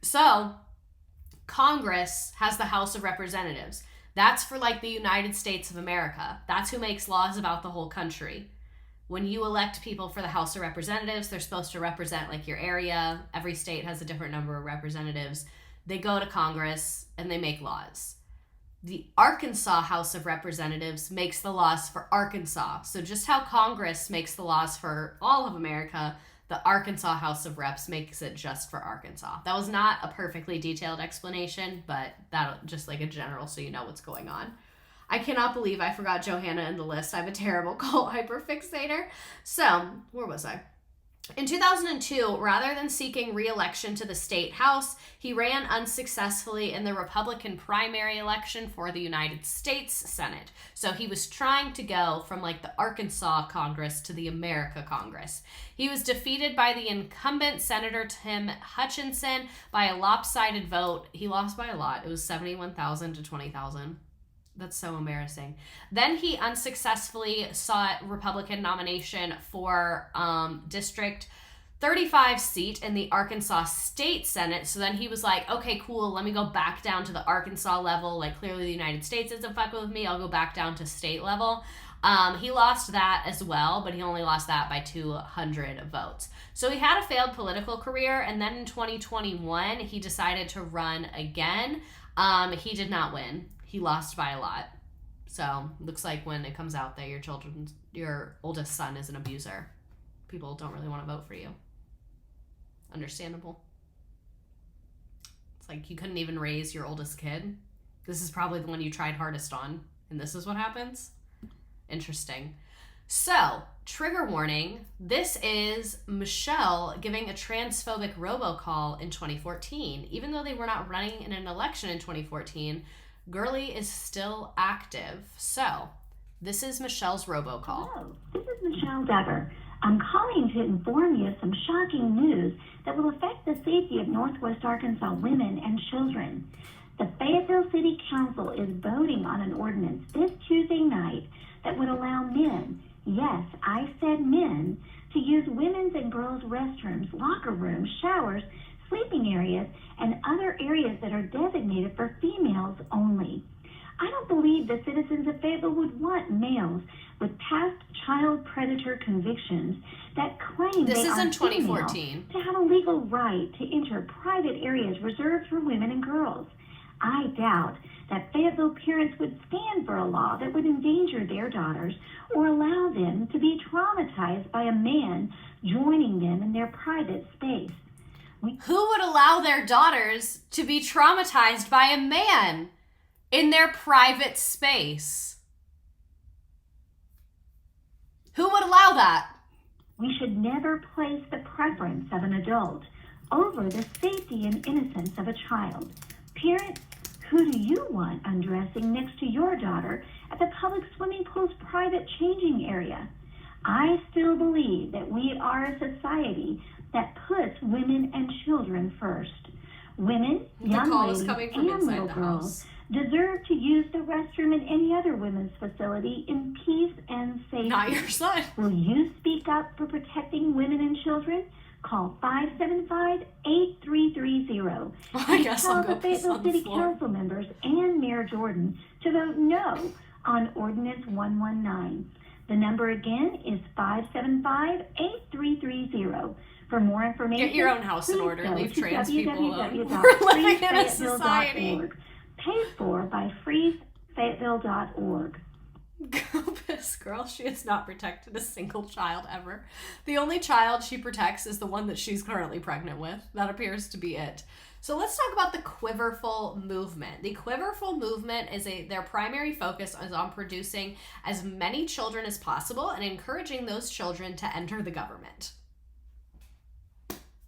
So, Congress has the House of Representatives. That's for, like, the United States of America. That's who makes laws about the whole country. When you elect people for the House of Representatives, they're supposed to represent, like, your area. Every state has a different number of representatives. They go to Congress and they make laws. The Arkansas House of Representatives makes the laws for Arkansas. So just how Congress makes the laws for all of America, the Arkansas House of Reps makes it just for Arkansas. That was not a perfectly detailed explanation, but that just like a general so you know what's going on. I cannot believe I forgot Johanna in the list. I'm a terrible cult hyperfixator. So, where was I? In 2002, rather than seeking re-election to the state house, he ran unsuccessfully in the Republican primary election for the United States Senate. So he was trying to go from like the Arkansas Congress to the America Congress. He was defeated by the incumbent Senator Tim Hutchinson by a lopsided vote. He lost by a lot. It was 71,000 to 20,000. That's so embarrassing. Then he unsuccessfully sought Republican nomination for District 35 seat in the Arkansas State Senate. So then he was like, okay, cool, let me go back down to the Arkansas level. Like, clearly the United States isn't fucking with me. I'll go back down to state level. He lost that as well, but he only lost that by 200 votes. So he had a failed political career, and then in 2021, he decided to run again. He did not win. He lost by a lot. So looks like when it comes out that your oldest son is an abuser, people don't really want to vote for you. Understandable. It's like you couldn't even raise your oldest kid. This is probably the one you tried hardest on, and this is what happens? Interesting. So, trigger warning. This is Michelle giving a transphobic robocall in 2014. Even though they were not running in an election in 2014, Gurley is still active. So, this is Michelle's robocall. Hello, this is Michelle Duggar. I'm calling to inform you of some shocking news that will affect the safety of Northwest Arkansas women and children. The Fayetteville City Council is voting on an ordinance this Tuesday night that would allow men, yes, I said men, to use women's and girls' restrooms, locker rooms, showers, sleeping areas, and other areas that are designated for females only. I don't believe the citizens of Fayetteville would want males with past child predator convictions that claim this they is are in 2014 to have a legal right to enter private areas reserved for women and girls. I doubt that Fayetteville parents would stand for a law that would endanger their daughters or allow them to be traumatized by a man joining them in their private space. Who would allow their daughters to be traumatized by a man in their private space? Who would allow that? We should never place the preference of an adult over the safety and innocence of a child. Parents, who do you want undressing next to your daughter at the public swimming pool's private changing area? I still believe that we are a society that puts women and children first. Women, young ladies, and little girls deserve to use the restroom in any other women's facility in peace and safety. Not your son. Will you speak up for protecting women and children? Call 575-8330. I guess I'll go the Fayetteville City Council members and Mayor Jordan to vote no on Ordinance 119. The number again is 575-8330. For more information, get your own house in order. Leave trans people alone. We're living in a society. Paid for by freefayetteville.org. Go piss, girl. She has not protected a single child ever. The only child she protects is the one that she's currently pregnant with. That appears to be it. So let's talk about the Quiverfull movement. The Quiverfull movement is their primary focus is on producing as many children as possible and encouraging those children to enter the government.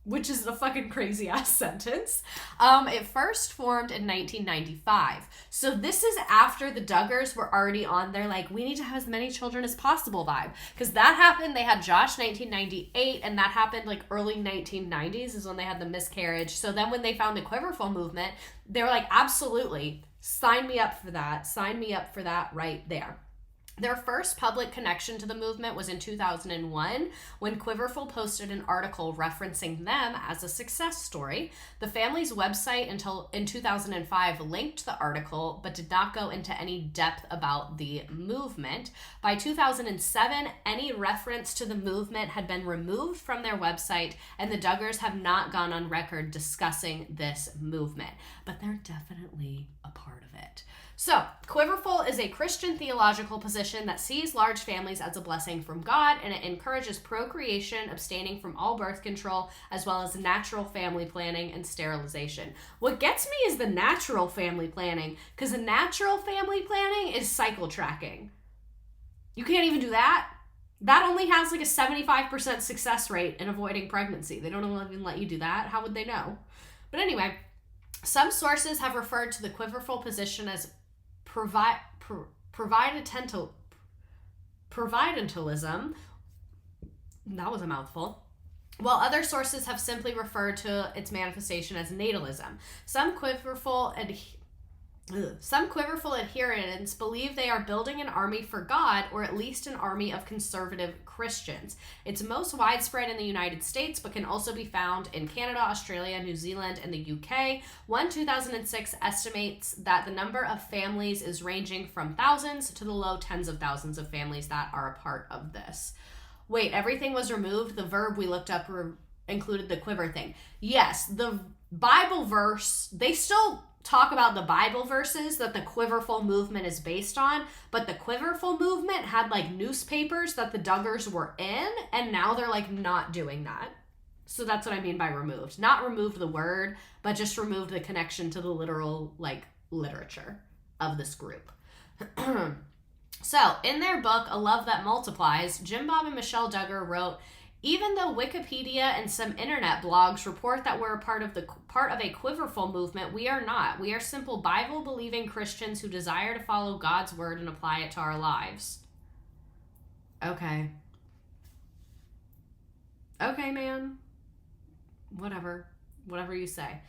Which is a fucking crazy ass sentence. It first formed in 1995. So this is after the Duggars were already on their like, we need to have as many children as possible vibe. Because that happened, they had Josh 1998, and that happened like early 1990s is when they had the miscarriage. So then when they found the Quiverfull movement, they were like, absolutely, sign me up for that. Sign me up for that right there. Their first public connection to the movement was in 2001 when Quiverfull posted an article referencing them as a success story. The family's website until in 2005 linked the article but did not go into any depth about the movement. By 2007, any reference to the movement had been removed from their website, and the Duggars have not gone on record discussing this movement, but they're definitely a part of it. So, Quiverfull is a Christian theological position that sees large families as a blessing from God, and it encourages procreation, abstaining from all birth control, as well as natural family planning and sterilization. What gets me is the natural family planning, because the natural family planning is cycle tracking. You can't even do that. That only has like a 75% success rate in avoiding pregnancy. They don't even let you do that. How would they know? But anyway, some sources have referred to the Quiverfull position as providentialism. That was a mouthful. While other sources have simply referred to its manifestation as natalism. Some Quiverfull Some Quiverfull adherents believe they are building an army for God, or at least an army of conservative Christians. It's most widespread in the United States, but can also be found in Canada, Australia, New Zealand, and the UK. One 2006 estimates that the number of families is ranging from thousands to the low tens of thousands of families that are a part of this. Wait, everything was removed? The verb we looked up included the quiver thing. Yes, the Bible verse, they still talk about the Bible verses that the Quiverfull movement is based on, but the Quiverfull movement had like newspapers that the Duggars were in, and now they're like not doing that. So that's what I mean by removed. Not removed the word, but just removed the connection to the literal like literature of this group. So in their book, A Love That Multiplies, Jim Bob and Michelle Duggar wrote, even though Wikipedia and some internet blogs report that we're a part of a Quiverfull movement, we are not. We are simple Bible-believing Christians who desire to follow God's word and apply it to our lives. Okay. Okay, man. Whatever you say.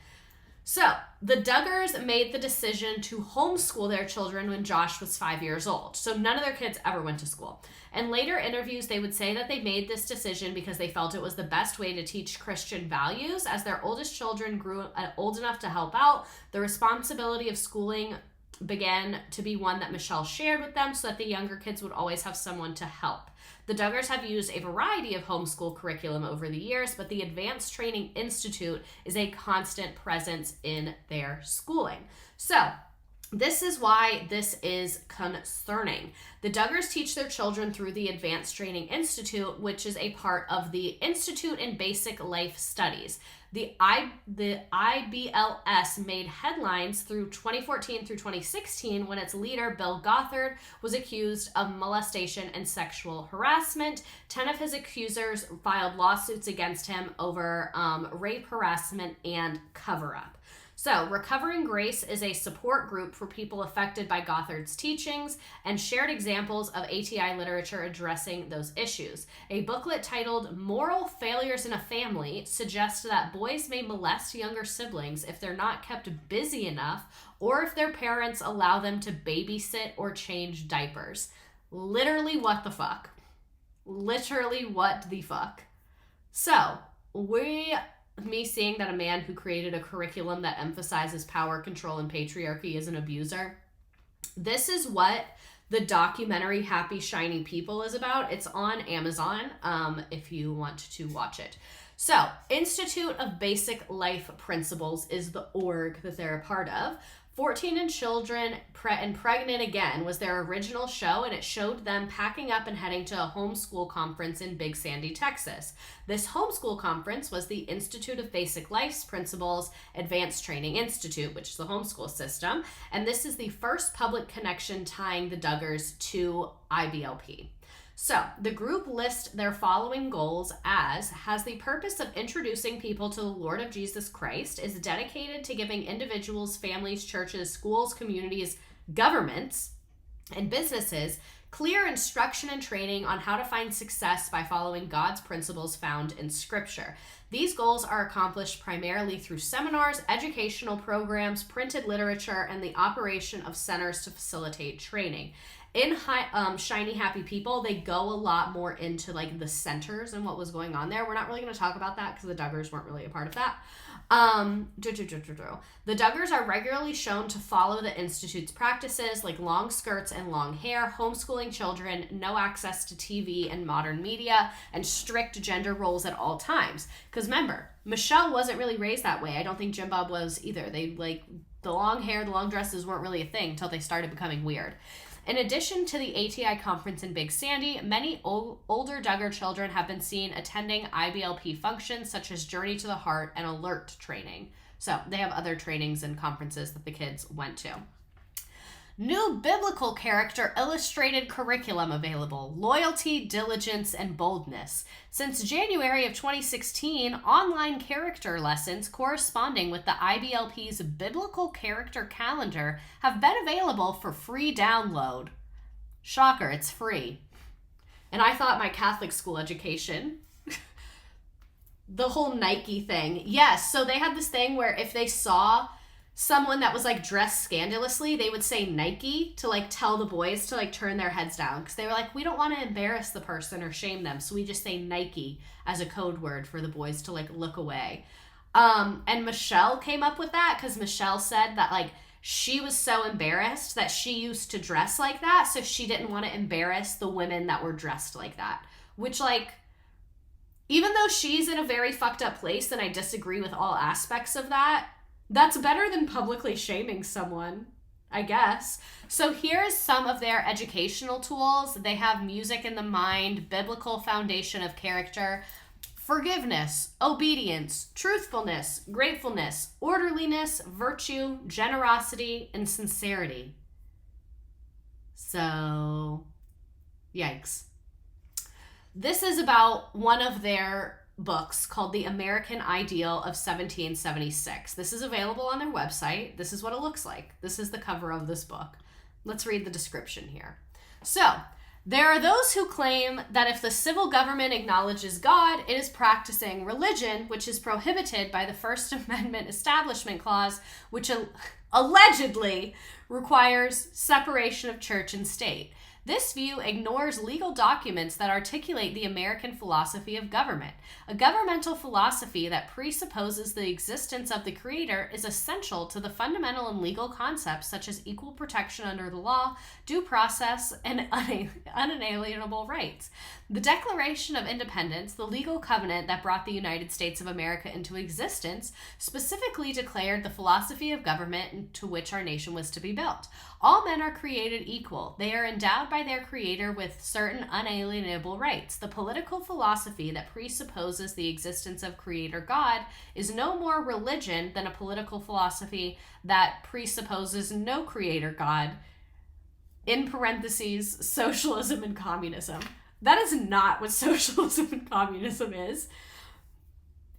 So, the Duggars made the decision to homeschool their children when Josh was 5 years old. So none of their kids ever went to school. In later interviews, they would say that they made this decision because they felt it was the best way to teach Christian values. As their oldest children grew old enough to help out, the responsibility of schooling began to be one that Michelle shared with them so that the younger kids would always have someone to help. The Duggars have used a variety of homeschool curriculum over the years, but the Advanced Training Institute is a constant presence in their schooling. So, this is why this is concerning. The Duggars teach their children through the Advanced Training Institute, which is a part of the Institute in Basic Life Studies. The IBLS made headlines through 2014 through 2016 when its leader, Bill Gothard, was accused of molestation and sexual harassment. 10 of his accusers filed lawsuits against him over rape, harassment, and cover-up. So, Recovering Grace is a support group for people affected by Gothard's teachings and shared examples of ATI literature addressing those issues. A booklet titled Moral Failures in a Family suggests that boys may molest younger siblings if they're not kept busy enough or if their parents allow them to babysit or change diapers. Literally, what the fuck? Literally, what the fuck? So, me seeing that a man who created a curriculum that emphasizes power, control, and patriarchy is an abuser. This is what the documentary Happy Shiny People is about. It's on Amazon if you want to watch it. So, Institute of Basic Life Principles is the org that they're a part of. 14 and Children and Pregnant Again was their original show, and it showed them packing up and heading to a homeschool conference in Big Sandy, Texas. This homeschool conference was the Institute of Basic Life's Principles Advanced Training Institute, which is the homeschool system, and this is the first public connection tying the Duggars to IBLP. So, the group lists their following goals as has the purpose of introducing people to the Lord of Jesus Christ, is dedicated to giving individuals, families, churches, schools, communities, governments, and businesses clear instruction and training on how to find success by following God's principles found in Scripture. These goals are accomplished primarily through seminars, educational programs, printed literature, and the operation of centers to facilitate training. In Shiny Happy People, they go a lot more into like the centers and what was going on there. We're not really going to talk about that because the Duggars weren't really a part of that. The Duggars are regularly shown to follow the Institute's practices like long skirts and long hair, homeschooling children, no access to TV and modern media, and strict gender roles at all times. Because remember, Michelle wasn't really raised that way. I don't think Jim Bob was either. They like the long hair, the long dresses weren't really a thing until they started becoming weird. In addition to the ATI conference in Big Sandy, many older Duggar children have been seen attending IBLP functions such as Journey to the Heart and Alert training. So they have other trainings and conferences that the kids went to. New biblical character illustrated curriculum available, loyalty, diligence, and boldness. Since January of 2016, online character lessons corresponding with the IBLP's biblical character calendar have been available for free download. Shocker, it's free. And I thought my Catholic school education, the whole Nike thing, yes, so they had this thing where if they saw someone that was like dressed scandalously, they would say Nike to like tell the boys to like turn their heads down, because they were like, we don't want to embarrass the person or shame them, so we just say Nike as a code word for the boys to like look away. And Michelle came up with that because Michelle said that like she was so embarrassed that she used to dress like that, so she didn't want to embarrass the women that were dressed like that. Which, like, even though she's in a very fucked up place and I disagree with all aspects of that, that's better than publicly shaming someone, I guess. So here's some of their educational tools. They have music in the mind, biblical foundation of character, forgiveness, obedience, truthfulness, gratefulness, orderliness, virtue, generosity, and sincerity. So, yikes. This is about one of their books called The American Ideal of 1776. This is available on their website. This is what it looks like. This is the cover of this book. Let's read the description here. So, there are those who claim that if the civil government acknowledges God, it is practicing religion, which is prohibited by the First Amendment Establishment Clause, which allegedly requires separation of church and state. This view ignores legal documents that articulate the American philosophy of government. A governmental philosophy that presupposes the existence of the Creator is essential to the fundamental and legal concepts such as equal protection under the law, due process, and unalienable rights. The Declaration of Independence, the legal covenant that brought the United States of America into existence, specifically declared the philosophy of government to which our nation was to be built. All men are created equal. They are endowed by their Creator with certain unalienable rights. The political philosophy that presupposes the existence of Creator God is no more religion than a political philosophy that presupposes no Creator God, in parentheses, socialism and communism. That is not what socialism and communism is.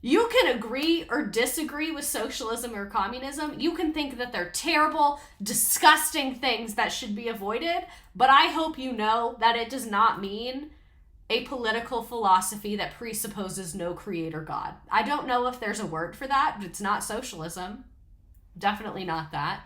You can agree or disagree with socialism or communism. You can think that they're terrible, disgusting things that should be avoided, but I hope you know that it does not mean a political philosophy that presupposes no Creator God. I don't know if there's a word for that, but it's not socialism. Definitely not that.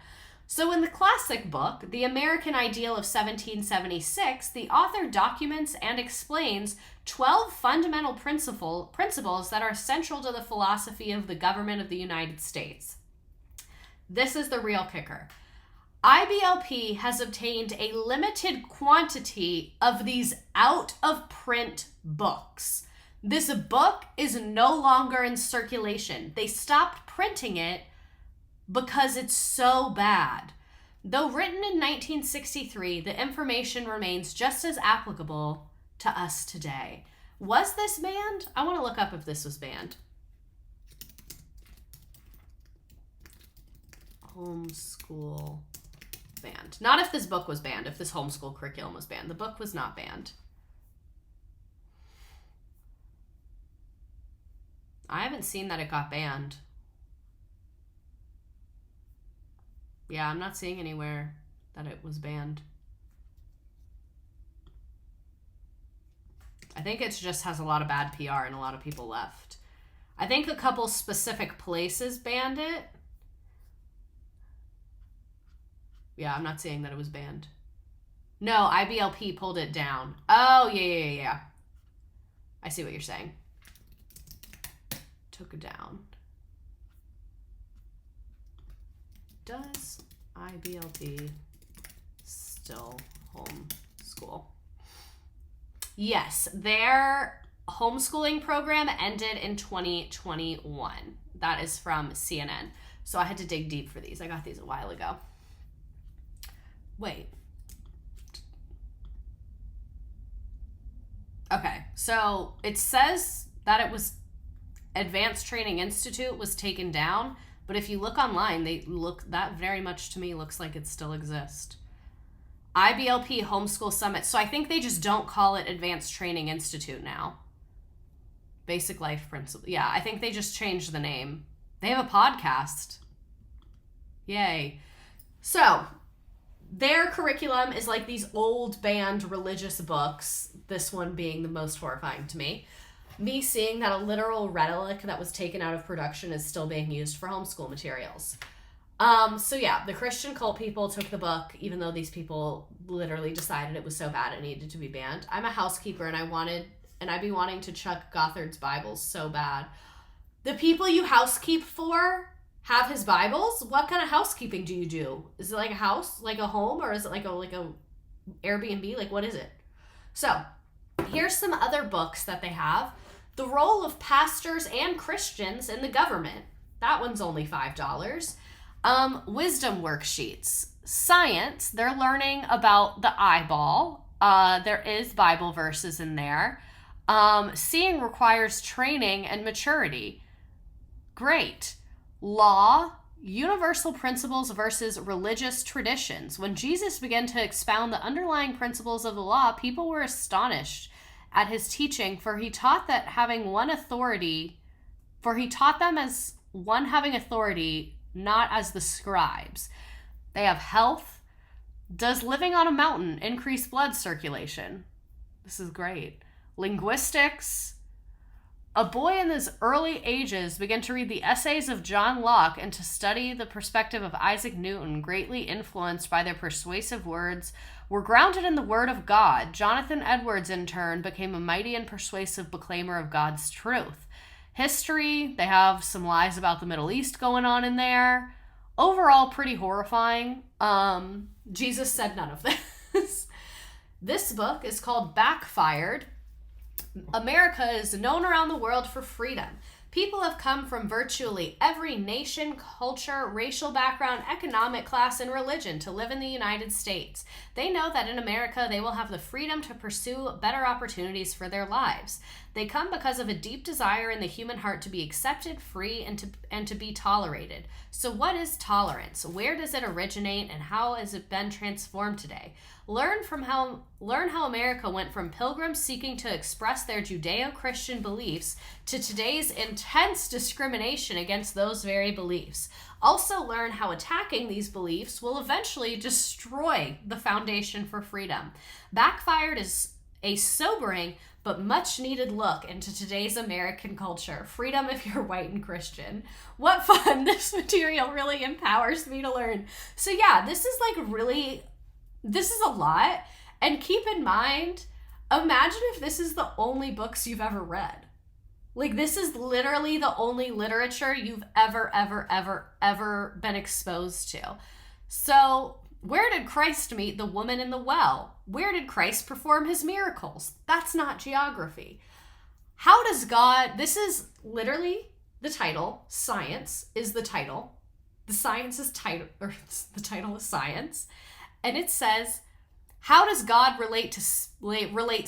So in the classic book, The American Ideal of 1776, the author documents and explains 12 fundamental principles that are central to the philosophy of the government of the United States. This is the real kicker. IBLP has obtained a limited quantity of these out-of-print books. This book is no longer in circulation. They stopped printing it because it's so bad. Though written in 1963, the information remains just as applicable to us today. Was this banned? I want to look up if this was banned. Homeschool banned. Not if this book was banned, if this homeschool curriculum was banned. The book was not banned. I haven't seen that it got banned. Yeah, I'm not seeing anywhere that it was banned. I think it just has a lot of bad PR and a lot of people left. I think a couple specific places banned it. Yeah, I'm not seeing that it was banned. No, IBLP pulled it down. Oh, yeah. I see what you're saying. Took it down. Does IBLP still homeschool? Yes, their homeschooling program ended in 2021. That is from CNN. So I had to dig deep for these. I got these a while ago. Wait. Okay, so it says that it was Advanced Training Institute was taken down. But if you look online, that very much to me looks like it still exists. IBLP Homeschool Summit. So I think they just don't call it Advanced Training Institute now. Basic Life Principle. Yeah, I think they just changed the name. They have a podcast. Yay. So their curriculum is like these old banned religious books, this one being the most horrifying to me. Me seeing that a literal relic that was taken out of production is still being used for homeschool materials. So yeah, the Christian cult people took the book, even though these people literally decided it was so bad it needed to be banned. I'm a housekeeper, and I'd be wanting to chuck Gothard's Bibles so bad. The people you housekeep for have his Bibles? What kind of housekeeping do you do? Is it like a house, like a home, or is it like a Airbnb? Like, what is it? So, here's some other books that they have. The Role of Pastors and Christians in the Government. That one's only $5. Wisdom worksheets. Science, they're learning about the eyeball. There is Bible verses in there. Seeing requires training and maturity. Great. Law, universal principles versus religious traditions. When Jesus began to expound the underlying principles of the law, people were astonished at his teaching, for he taught them as one having authority, not as the scribes. They have health. Does living on a mountain increase blood circulation? This is great. Linguistics. A boy in his early ages began to read the essays of John Locke and to study the perspective of Isaac Newton, greatly influenced by their persuasive words, were grounded in the Word of God. Jonathan Edwards, in turn, became a mighty and persuasive proclaimer of God's truth. History, they have some lies about the Middle East going on in there. Overall, pretty horrifying. Jesus said none of this. This book is called Backfired. America is known around the world for freedom. People have come from virtually every nation, culture, racial background, economic class, and religion to live in the United States. They know that in America they will have the freedom to pursue better opportunities for their lives. They come because of a deep desire in the human heart to be accepted, free, and to be tolerated. So what is tolerance? Where does it originate, and how has it been transformed today? Learn how America went from pilgrims seeking to express their Judeo-Christian beliefs to today's intense discrimination against those very beliefs. Also learn how attacking these beliefs will eventually destroy the foundation for freedom. Backfired is a sobering but much needed look into today's American culture. Freedom if you're white and Christian. What fun. This material really empowers me to learn. So yeah, this is a lot. And keep in mind, imagine if this is the only books you've ever read. Like, this is literally the only literature you've ever been exposed to. So, where did Christ meet the woman in the well? Where did Christ perform his miracles? That's not geography. How does God, this is literally the title, Science is the title. The title is Science. And it says, how does God relate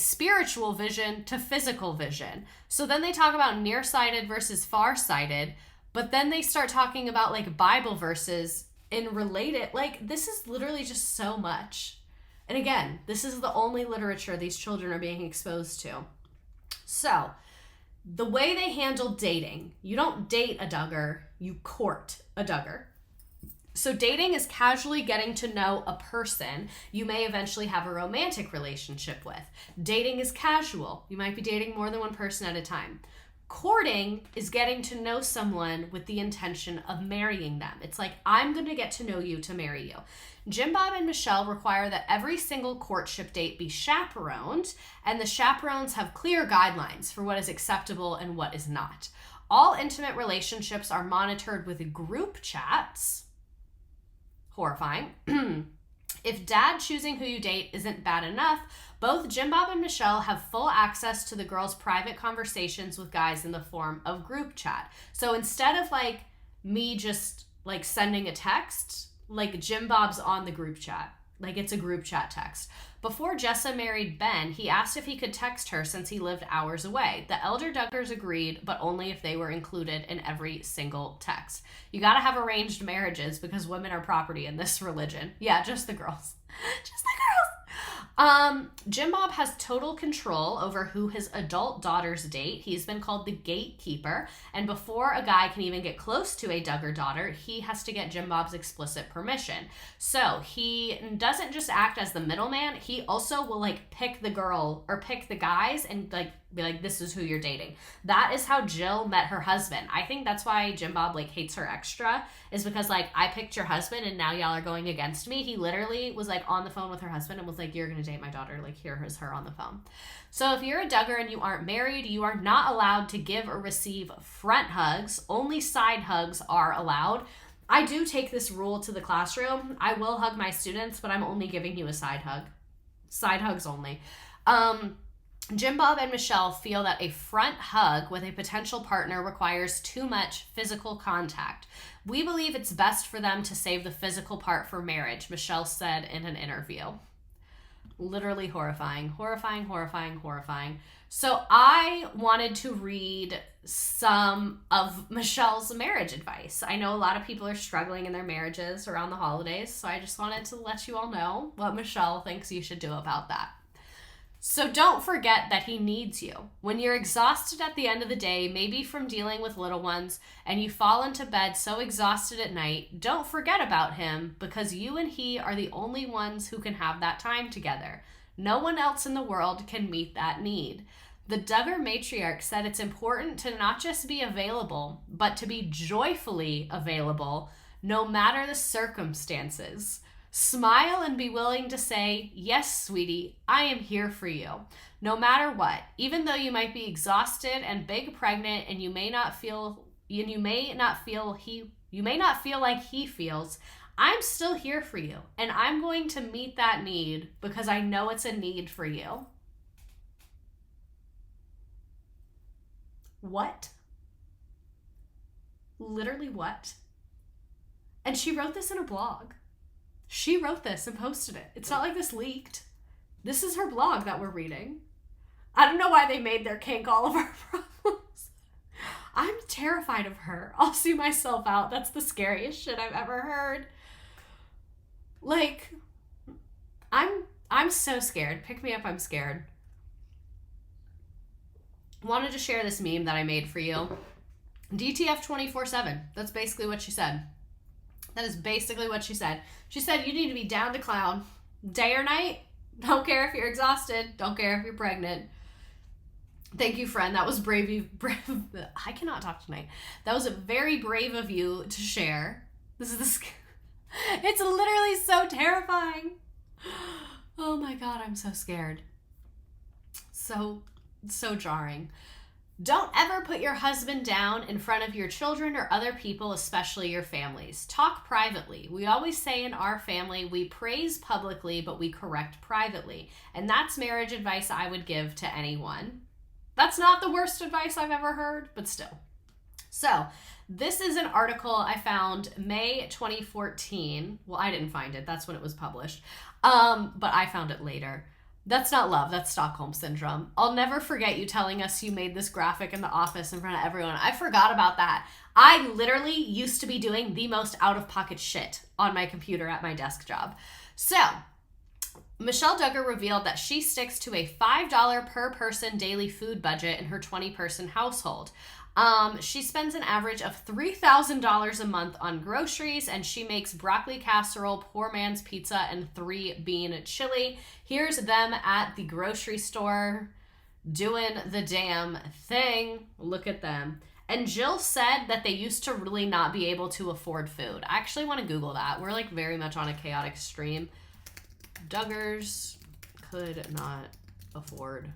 spiritual vision to physical vision? So then they talk about nearsighted versus farsighted, but then they start talking about like Bible verses and relate it. Like, this is literally just so much. And again, this is the only literature these children are being exposed to. So, the way they handle dating, you don't date a Duggar, you court a Duggar. So dating is casually getting to know a person you may eventually have a romantic relationship with. Dating is casual. You might be dating more than one person at a time. Courting is getting to know someone with the intention of marrying them. It's like, I'm going to get to know you to marry you. Jim Bob and Michelle require that every single courtship date be chaperoned, and the chaperones have clear guidelines for what is acceptable and what is not. All intimate relationships are monitored with group chats. Horrifying. If dad choosing who you date isn't bad enough, both Jim Bob and Michelle have full access to the girls' private conversations with guys in the form of group chat. So instead of like me just like sending a text, like Jim Bob's on the group chat. Like, it's a group chat text. Before Jessa married Ben, he asked if he could text her since he lived hours away. The elder Duggars agreed, but only if they were included in every single text. You gotta have arranged marriages because women are property in this religion. Yeah, just the girls. Just the girls. Jim Bob has total control over who his adult daughters date. He's been called the gatekeeper, and before a guy can even get close to a Duggar daughter, he has to get Jim Bob's explicit permission. So he doesn't just act as the middleman, he also will like pick the girl or pick the guys and like be like, this is who you're dating. That is how Jill met her husband. I think that's why Jim Bob like hates her extra, is because like, I picked your husband and now y'all are going against me. He literally was like on the phone with her husband and was like, you're gonna date my daughter. Like, here is her on the phone. So if you're a Duggar and you aren't married, you are not allowed to give or receive front hugs. Only side hugs are allowed. I do take this rule to the classroom. I will hug my students, but I'm only giving you a side hug. Side hugs only. Jim Bob and Michelle feel that a front hug with a potential partner requires too much physical contact. We believe it's best for them to save the physical part for marriage, Michelle said in an interview. Literally horrifying, horrifying, horrifying, horrifying. So I wanted to read some of Michelle's marriage advice. I know a lot of people are struggling in their marriages around the holidays, so I just wanted to let you all know what Michelle thinks you should do about that. So don't forget that he needs you. When you're exhausted at the end of the day, maybe from dealing with little ones, and you fall into bed so exhausted at night, don't forget about him, because you and he are the only ones who can have that time together. No one else in the world can meet that need. The Duggar matriarch said it's important to not just be available, but to be joyfully available, no matter the circumstances. Smile and be willing to say, yes, sweetie, I am here for you. No matter what, even though you might be exhausted and big pregnant and you may not feel like he feels, I'm still here for you. And I'm going to meet that need because I know it's a need for you. What? Literally what? And she wrote this in a blog. She wrote this and posted it. It's not like this leaked. This is her blog that we're reading. I don't know why they made their kink all of our problems. I'm terrified of her. I'll see myself out. That's the scariest shit I've ever heard. Like, I'm so scared. Pick me up, I'm scared. Wanted to share this meme that I made for you. DTF 24/7. That's basically what she said. That is basically what she said. She said, you need to be down to clown. Day or night. Don't care if you're exhausted. Don't care if you're pregnant. Thank you, friend. That was brave. I cannot talk tonight. That was very brave of you to share. It's literally so terrifying. Oh my God, I'm so scared. So jarring. Don't ever put your husband down in front of your children or other people, especially your families. Talk privately. We always say in our family, we praise publicly, but we correct privately. And that's marriage advice I would give to anyone. That's not the worst advice I've ever heard, but still. So this is an article I found May 2014. Well, I didn't find it. That's when it was published. But I found it later. That's not love, that's Stockholm Syndrome. I'll never forget you telling us you made this graphic in the office in front of everyone. I forgot about that. I literally used to be doing the most out-of-pocket shit on my computer at my desk job. So, Michelle Duggar revealed that she sticks to a $5 per person daily food budget in her 20-person household. She spends an average of $3,000 a month on groceries, and she makes broccoli casserole, poor man's pizza, and 3-bean chili. Here's them at the grocery store doing the damn thing. Look at them. And Jill said that they used to really not be able to afford food. I actually want to Google that. We're like very much on a chaotic stream. Duggars could not afford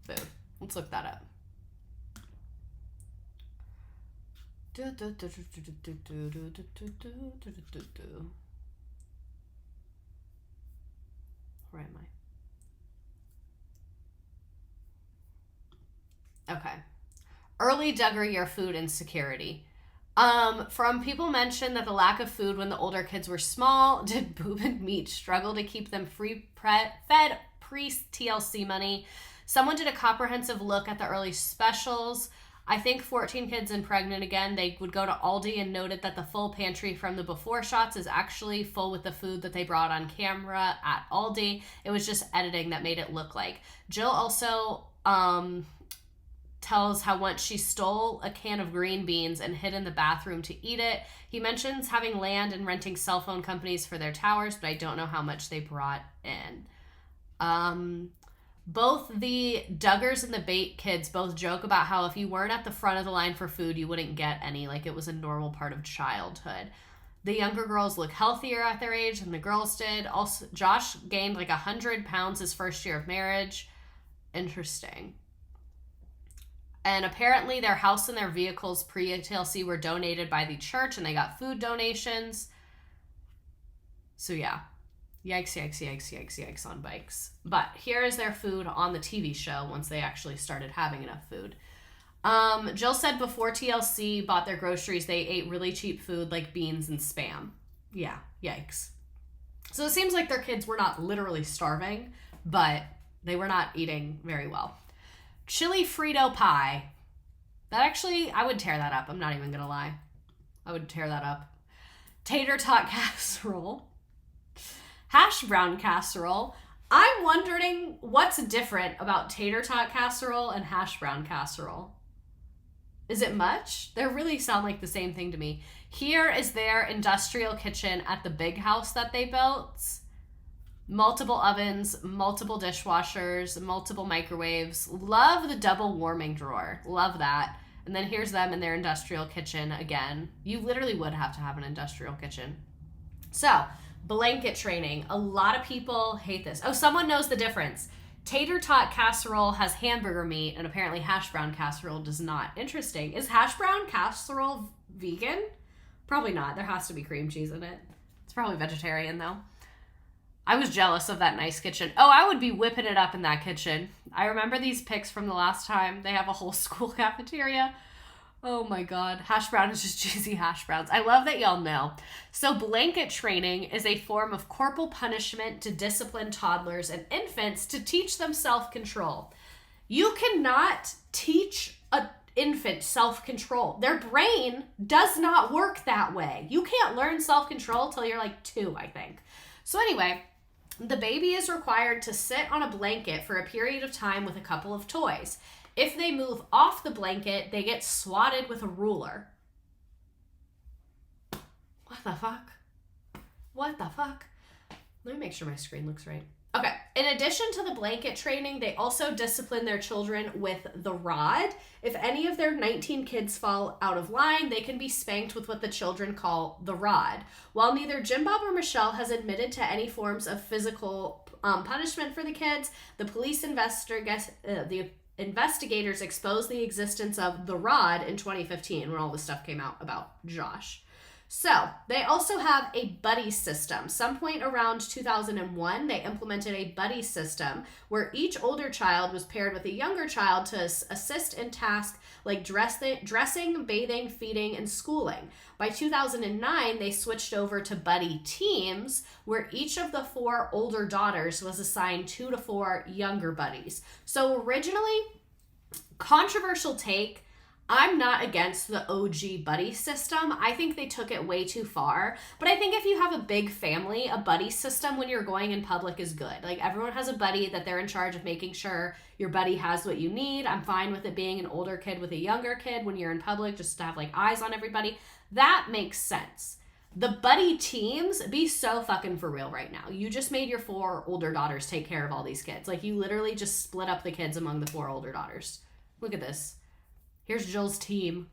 food. Let's look that up. Where am I? Okay. Early Duggar year food insecurity. From people mentioned that the lack of food when the older kids were small. Did Boob and Meat struggle to keep them fed pre-TLC money? Someone did a comprehensive look at the early specials. I think 14 kids and pregnant again. They would go to Aldi and noted that the full pantry from the before shots is actually full with the food that they brought on camera at Aldi. It was just editing that made it look like. Jill also tells how once she stole a can of green beans and hid in the bathroom to eat it. He mentions having land and renting cell phone companies for their towers, but I don't know how much they brought in. Both the Duggars and the Bait kids both joke about how if you weren't at the front of the line for food, you wouldn't get any, like it was a normal part of childhood. The younger girls look healthier at their age than the girls did. Also, Josh gained like 100 pounds his first year of marriage. Interesting. And apparently their house and their vehicles pre-TLC were donated by the church, and they got food donations. So yeah. Yikes, yikes, yikes, yikes, yikes on bikes. But here is their food on the TV show once they actually started having enough food. Jill said before TLC bought their groceries, they ate really cheap food like beans and Spam. Yeah, yikes. So it seems like their kids were not literally starving, but they were not eating very well. Chili Frito pie. That actually, I would tear that up. I'm not even going to lie. I would tear that up. Tater tot casserole. Hash brown casserole. I'm wondering what's different about tater tot casserole and hash brown casserole. Is it much? They really sound like the same thing to me. Here is their industrial kitchen at the big house that they built. Multiple ovens, multiple dishwashers, multiple microwaves. Love the double warming drawer. Love that. And then here's them in their industrial kitchen again. You literally would have to have an industrial kitchen. So, blanket training. A lot of people hate this. Oh, someone knows the difference. Tater tot casserole has hamburger meat, and apparently hash brown casserole does not. Interesting. Is hash brown casserole vegan? Probably not. There has to be cream cheese in it. It's probably vegetarian, though. I was jealous of that nice kitchen. Oh, I would be whipping it up in that kitchen. I remember these pics from the last time. They have a whole school cafeteria. Oh my God. Hash brown is just cheesy hash browns. I love that y'all know. So blanket training is a form of corporal punishment to discipline toddlers and infants to teach them self-control. You cannot teach an infant self-control. Their brain does not work that way. You can't learn self-control till you're like 2, I think. So anyway, the baby is required to sit on a blanket for a period of time with a couple of toys. If they move off the blanket, they get swatted with a ruler. What the fuck? What the fuck? Let me make sure my screen looks right. Okay. In addition to the blanket training, they also discipline their children with the rod. If any of their 19 kids fall out of line, they can be spanked with what the children call the rod. While neither Jim Bob or Michelle has admitted to any forms of physical punishment for the kids, the police investigators exposed the existence of the rod in 2015 when all this stuff came out about Josh. So, they also have a buddy system. Some point around 2001, they implemented a buddy system where each older child was paired with a younger child to assist in tasks like dressing, bathing, feeding, and schooling. By 2009, they switched over to buddy teams where each of the 4 older daughters was assigned 2 to 4 younger buddies. So originally, controversial take, I'm not against the OG buddy system. I think they took it way too far. But I think if you have a big family, a buddy system when you're going in public is good. Like everyone has a buddy that they're in charge of making sure your buddy has what you need. I'm fine with it being an older kid with a younger kid when you're in public, just to have like eyes on everybody. That makes sense. The buddy teams, be so fucking for real right now. You just made your 4 older daughters take care of all these kids. Like you literally just split up the kids among the 4 older daughters. Look at this. Here's Jill's team.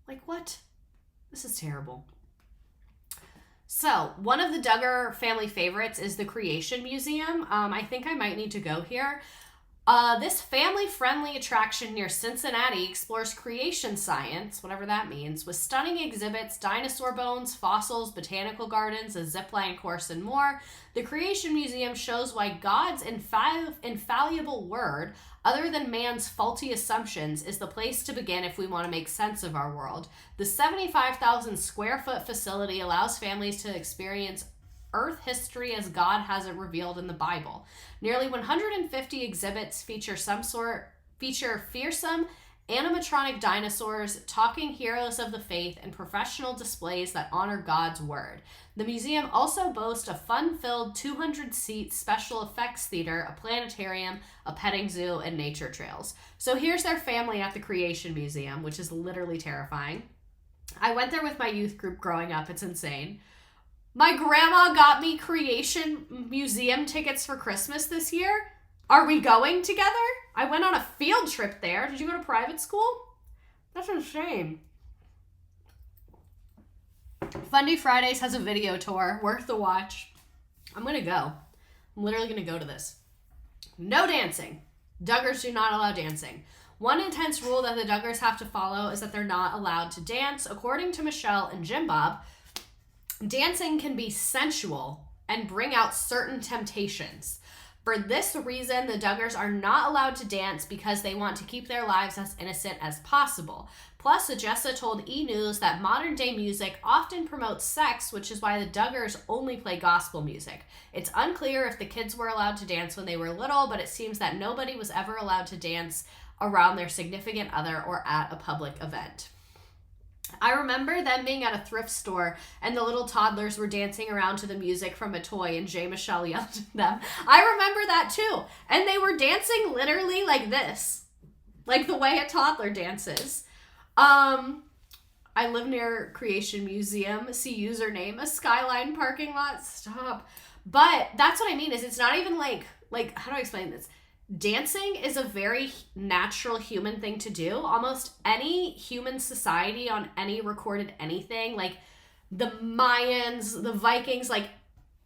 Like, what? This is terrible. So, one of the Duggar family favorites is the Creation Museum. I think I might need to go here. This family-friendly attraction near Cincinnati explores creation science, whatever that means, with stunning exhibits, dinosaur bones, fossils, botanical gardens, a zipline course, and more. The Creation Museum shows why God's infallible word, other than man's faulty assumptions, is the place to begin if we want to make sense of our world. The 75,000 square foot facility allows families to experience Earth history as God has it revealed in the Bible. Nearly 150 exhibits feature fearsome animatronic dinosaurs, talking heroes of the faith, and professional displays that honor God's word. The museum also boasts a fun-filled 200-seat special effects theater, a planetarium, a petting zoo, and nature trails. So here's their family at the Creation Museum, which is literally terrifying. I went there with my youth group growing up. It's insane. My grandma got me Creation Museum tickets for Christmas this year. Are we going together? I went on a field trip there. Did you go to private school? That's insane. Fundy Fridays has a video tour. Worth the watch. I'm going to go. I'm literally going to go to this. No dancing. Duggars do not allow dancing. One intense rule that the Duggars have to follow is that they're not allowed to dance. According to Michelle and Jim Bob, dancing can be sensual and bring out certain temptations. For this reason, the Duggars are not allowed to dance because they want to keep their lives as innocent as possible. Plus, Ajessa told E! News that modern-day music often promotes sex, which is why the Duggars only play gospel music. It's unclear if the kids were allowed to dance when they were little, but it seems that nobody was ever allowed to dance around their significant other or at a public event. I remember them being at a thrift store and the little toddlers were dancing around to the music from a toy and J. Michelle yelled at them. I remember that too. And they were dancing literally like this. Like the way a toddler dances. I live near Creation Museum. See username, a Skyline parking lot. Stop. But that's what I mean is it's not even like how do I explain this? Dancing is a very natural human thing to do. Almost any human society on any recorded anything, like the Mayans, the Vikings, like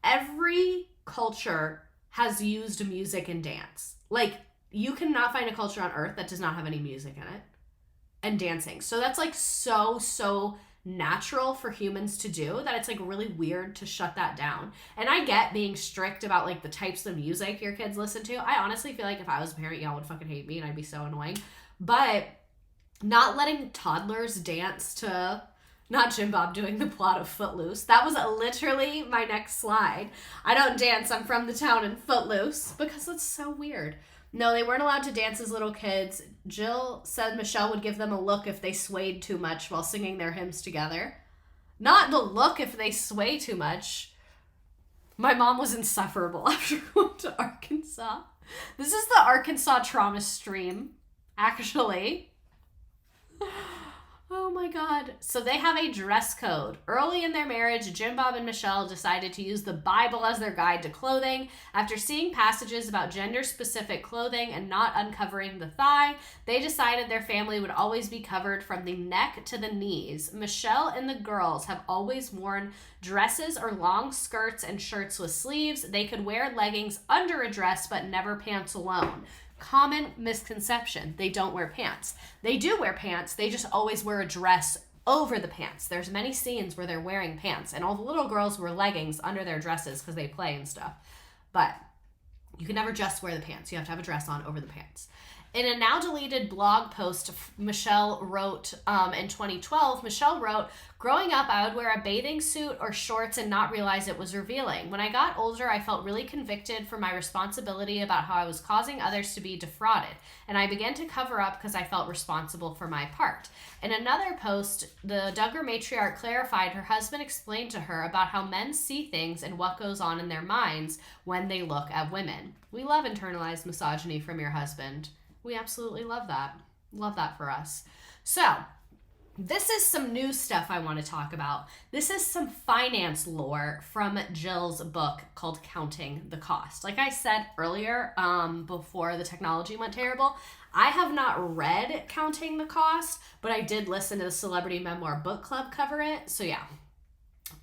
every culture has used music and dance. Like you cannot find a culture on earth that does not have any music in it and dancing. So that's like so natural for humans to do that it's like really weird to shut that down. And I get being strict about like the types of music your kids listen to. I honestly feel like if I was a parent, y'all would fucking hate me and I'd be so annoying. But not letting toddlers dance to not Jim Bob doing the plot of Footloose. That was literally my next slide. I don't dance. I'm from the town in Footloose because it's so weird. No, they weren't allowed to dance as little kids. Jill said Michelle would give them a look if they swayed too much while singing their hymns together. Not the look if they sway too much. My mom was insufferable after going to Arkansas. This is the Arkansas trauma stream, actually. Oh my God. So they have a dress code. Early in their marriage, Jim Bob and Michelle decided to use the Bible as their guide to clothing. After seeing passages about gender-specific clothing and not uncovering the thigh, they decided their family would always be covered from the neck to the knees. Michelle and the girls have always worn dresses or long skirts and shirts with sleeves. They could wear leggings under a dress, but never pants alone. Common misconception. They don't wear pants. They do wear pants. They just always wear a dress over the pants. There's many scenes where they're wearing pants and all the little girls wear leggings under their dresses because they play and stuff. But you can never just wear the pants. You have to have a dress on over the pants. In a now deleted blog post Michelle wrote in 2012, Michelle wrote, "Growing up, I would wear a bathing suit or shorts and not realize it was revealing. When I got older, I felt really convicted for my responsibility about how I was causing others to be defrauded, and I began to cover up because I felt responsible for my part." In another post, the Duggar matriarch clarified her husband explained to her about how men see things and what goes on in their minds when they look at women. We love internalized misogyny from your husband. We absolutely love that. Love that for us. So, this is some new stuff I want to talk about. This is some finance lore from Jill's book called Counting the Cost. Like I said earlier, before the technology went terrible, I have not read Counting the Cost, but I did listen to the Celebrity Memoir Book Club cover it. So yeah.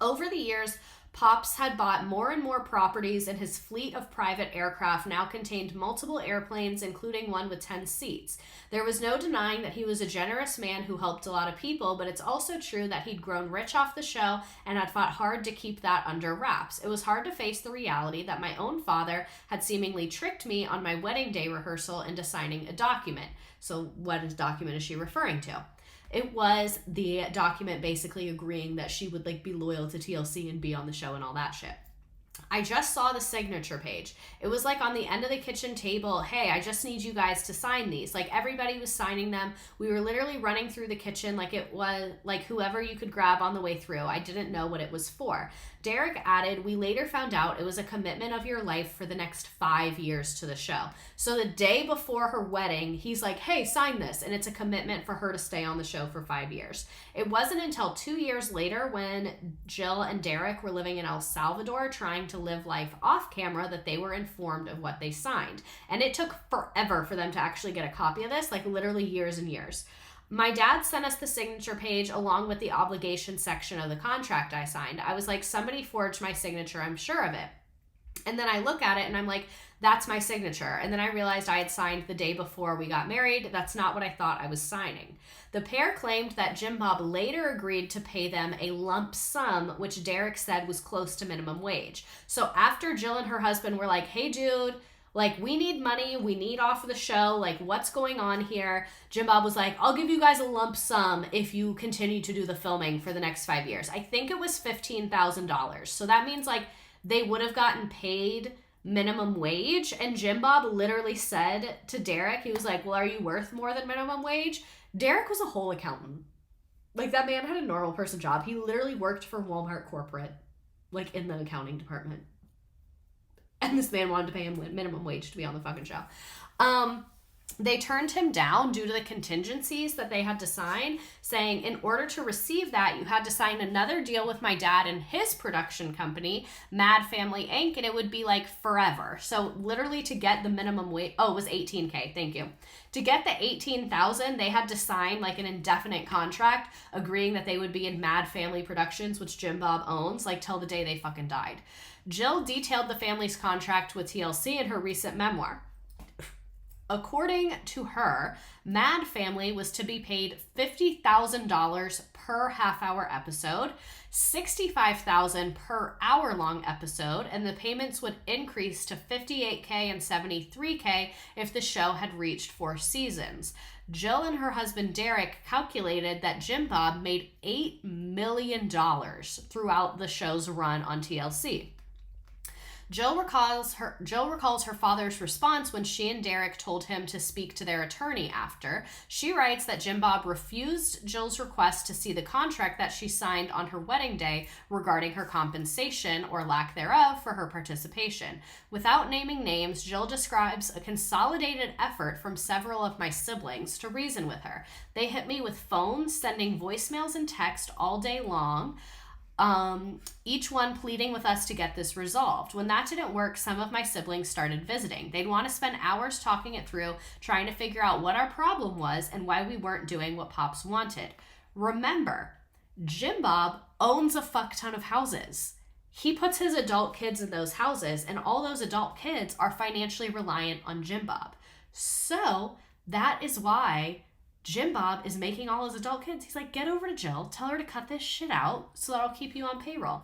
Over the years, Pops had bought more and more properties, and his fleet of private aircraft now contained multiple airplanes, including one with 10 seats. There was no denying that he was a generous man who helped a lot of people, but it's also true that he'd grown rich off the show and had fought hard to keep that under wraps. It was hard to face the reality that my own father had seemingly tricked me on my wedding day rehearsal into signing a document. So what document is she referring to? It was the document basically agreeing that she would like be loyal to TLC and be on the show and all that shit. I just saw the signature page. It was like on the end of the kitchen table. Hey, I just need you guys to sign these. Like everybody was signing them. We were literally running through the kitchen like it was like whoever you could grab on the way through. I didn't know what it was for. Derek added, we later found out it was a commitment of your life for the next 5 years to the show. So the day before her wedding, he's like, hey, sign this. And it's a commitment for her to stay on the show for 5 years. It wasn't until 2 years later when Jill and Derek were living in El Salvador trying to live life off camera that they were informed of what they signed. And it took forever for them to actually get a copy of this, like literally years and years. My dad sent us the signature page along with the obligation section of the contract I signed. I was like, somebody forged my signature, I'm sure of it. And then I look at it and I'm like, that's my signature. And then I realized I had signed the day before we got married. That's not what I thought I was signing. The pair claimed that Jim Bob later agreed to pay them a lump sum, which Derek said was close to minimum wage. So after Jill and her husband were like, hey dude, like, we need money, we need off of the show, like, what's going on here? Jim Bob was like, I'll give you guys a lump sum if you continue to do the filming for the next 5 years. I think it was $15,000. So that means, like, they would have gotten paid minimum wage. And Jim Bob literally said to Derek, he was like, well, are you worth more than minimum wage? Derek was a whole accountant. Like, that man had a normal person job. He literally worked for Walmart corporate, like, in the accounting department. And this man wanted to pay him minimum wage to be on the fucking show. They turned him down due to the contingencies that they had to sign, saying in order to receive that, you had to sign another deal with my dad and his production company, Mad Family Inc., and it would be like forever. So literally to get the minimum wage, it was $18,000, thank you. To get the $18,000, they had to sign like an indefinite contract agreeing that they would be in Mad Family Productions, which Jim Bob owns, like till the day they fucking died. Jill detailed the family's contract with TLC in her recent memoir. According to her, Mad Family was to be paid $50,000 per half-hour episode, $65,000 per hour-long episode, and the payments would increase to $58,000 and $73,000 if the show had reached 4 seasons. Jill and her husband Derek calculated that Jim Bob made $8 million throughout the show's run on TLC. Jill recalls her father's response when she and Derek told him to speak to their attorney after. She writes that Jim Bob refused Jill's request to see the contract that she signed on her wedding day regarding her compensation or lack thereof for her participation. Without naming names, Jill describes a consolidated effort from several of my siblings to reason with her. They hit me with phones, sending voicemails and text all day long. Each one pleading with us to get this resolved. When that didn't work, some of my siblings started visiting. They'd want to spend hours talking it through, trying to figure out what our problem was and why we weren't doing what Pops wanted. Remember, Jim Bob owns a fuck ton of houses. He puts his adult kids in those houses, and all those adult kids are financially reliant on Jim Bob. So that is why Jim Bob is making all his adult kids. He's like, get over to Jill, tell her to cut this shit out so that I'll keep you on payroll.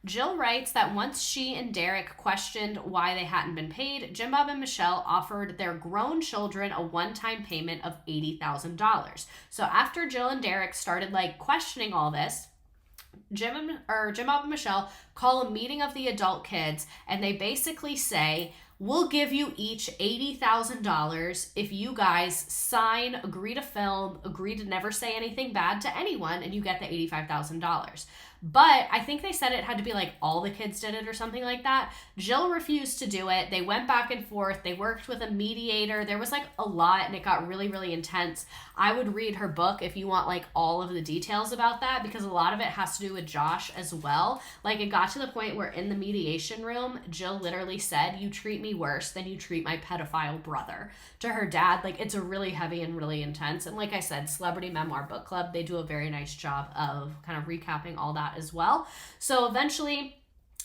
Jill writes that once she and Derek questioned why they hadn't been paid, Jim Bob and Michelle offered their grown children a one-time payment of $80,000. So after Jill and Derek started like questioning all this, Jim Bob and Michelle call a meeting of the adult kids, and they basically say, we'll give you each $80,000 if you guys sign, agree to film, agree to never say anything bad to anyone, and you get the $85,000. But I think they said it had to be like all the kids did it or something like that. Jill refused to do it. They went back and forth. They worked with a mediator. There was like a lot, and it got really, really intense. I would read her book if you want like all of the details about that, because a lot of it has to do with Josh as well. Like, it got to the point where in the mediation room, Jill literally said, you treat me worse than you treat my pedophile brother, to her dad. Like, it's a really heavy and really intense. And like I said, Celebrity Memoir Book Club, they do a very nice job of kind of recapping all that as well. So eventually,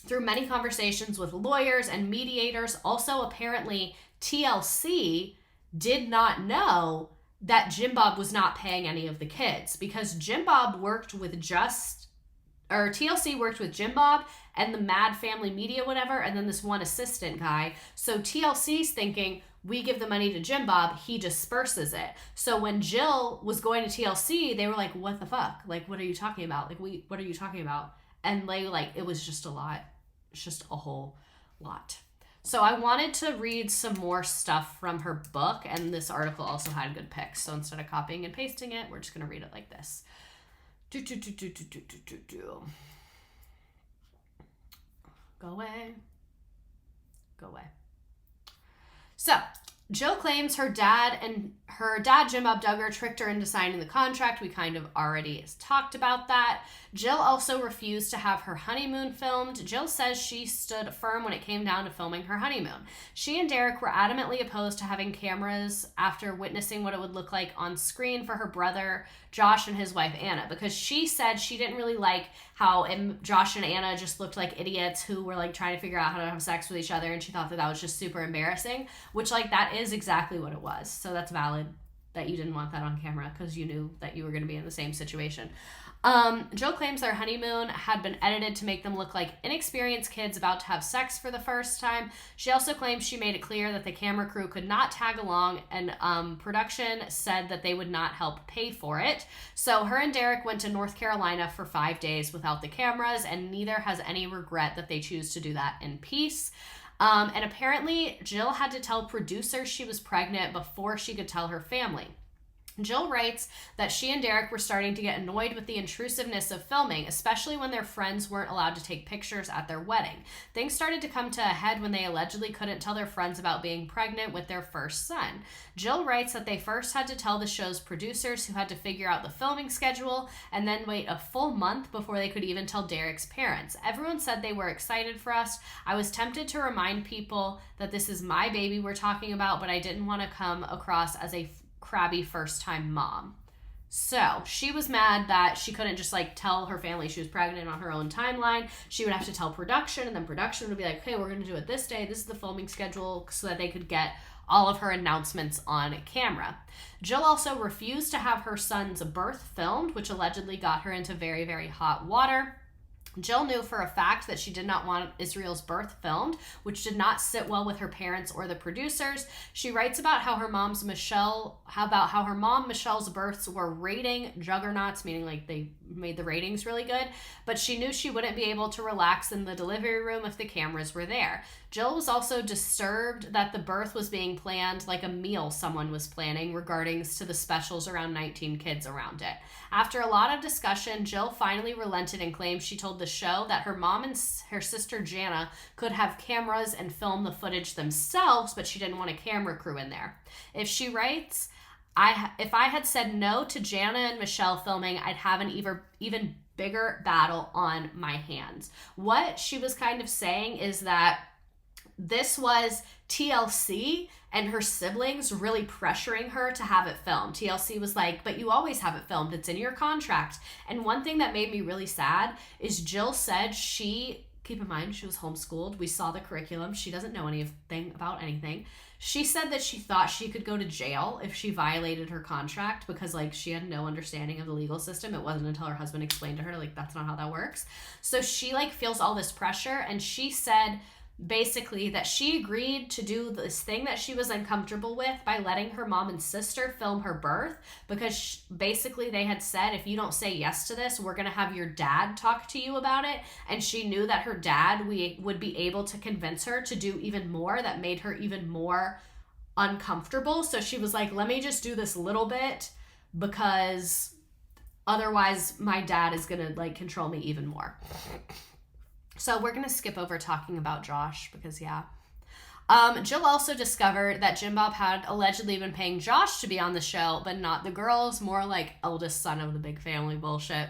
through many conversations with lawyers and mediators, also apparently TLC did not know that Jim Bob was not paying any of the kids, because Jim Bob worked with TLC worked with Jim Bob and the Mad Family Media, whatever, and then this one assistant guy. So TLC's thinking, we give the money to Jim Bob, he disperses it. So when Jill was going to TLC, they were like, what the fuck? Like, what are you talking about? Like, what are you talking about? And they, like, it was just a lot. It's just a whole lot. So I wanted to read some more stuff from her book, and this article also had good pics. So instead of copying and pasting it, we're just going to read it like this. Go away. Go away. So, Jill claims her dad, Jim Bob Duggar, tricked her into signing the contract. We kind of already talked about that. Jill also refused to have her honeymoon filmed. Jill says she stood firm when it came down to filming her honeymoon. She and Derek were adamantly opposed to having cameras after witnessing what it would look like on screen for her brother, Josh, and his wife, Anna, because she said she didn't really like how Josh and Anna just looked like idiots who were like trying to figure out how to have sex with each other, and she thought that was just super embarrassing, which like that is exactly what it was. So that's valid that you didn't want that on camera because you knew that you were going to be in the same situation. Jill claims their honeymoon had been edited to make them look like inexperienced kids about to have sex for the first time. She also claims she made it clear that the camera crew could not tag along, and production said that they would not help pay for it. So her and Derek went to North Carolina for 5 days without the cameras, and neither has any regret that they choose to do that in peace. And apparently Jill had to tell producers she was pregnant before she could tell her family. Jill writes that she and Derek were starting to get annoyed with the intrusiveness of filming, especially when their friends weren't allowed to take pictures at their wedding. Things started to come to a head when they allegedly couldn't tell their friends about being pregnant with their first son. Jill writes that they first had to tell the show's producers, who had to figure out the filming schedule, and then wait a full month before they could even tell Derek's parents. Everyone said they were excited for us. I was tempted to remind people that this is my baby we're talking about, but I didn't want to come across as a crabby first-time mom. So she was mad that she couldn't just like tell her family she was pregnant on her own timeline. She would have to tell production, and then production would be like, okay, we're going to do it this day. This is the filming schedule, so that they could get all of her announcements on camera. Jill also refused to have her son's birth filmed, which allegedly got her into very, very hot water. Jill knew for a fact that she did not want Israel's birth filmed, which did not sit well with her parents or the producers. She writes about how her mom Michelle's births were rating juggernauts, meaning like they made the ratings really good, but she knew she wouldn't be able to relax in the delivery room if the cameras were there. Jill was also disturbed that the birth was being planned like a meal someone was planning regarding to the specials around 19 kids around it. After a lot of discussion, Jill finally relented and claimed she told the show that her mom and her sister Jana could have cameras and film the footage themselves, but she didn't want a camera crew in there. If she writes, if I had said no to Jana and Michelle filming, I'd have an even bigger battle on my hands. What she was kind of saying is that this was TLC and her siblings really pressuring her to have it filmed. TLC was like, but you always have it filmed. It's in your contract. And one thing that made me really sad is Jill said keep in mind, she was homeschooled. We saw the curriculum. She doesn't know anything about anything. She said that she thought she could go to jail if she violated her contract because like she had no understanding of the legal system. It wasn't until her husband explained to her like that's not how that works. So she like feels all this pressure, and she said basically that she agreed to do this thing that she was uncomfortable with by letting her mom and sister film her birth because basically they had said, if you don't say yes to this, we're going to have your dad talk to you about it. And she knew that her dad would be able to convince her to do even more that made her even more uncomfortable. So she was like, let me just do this little bit because otherwise my dad is going to like control me even more. So we're going to skip over talking about Josh because, yeah. Jill also discovered that Jim Bob had allegedly been paying Josh to be on the show, but not the girls, more like eldest son of the big family bullshit.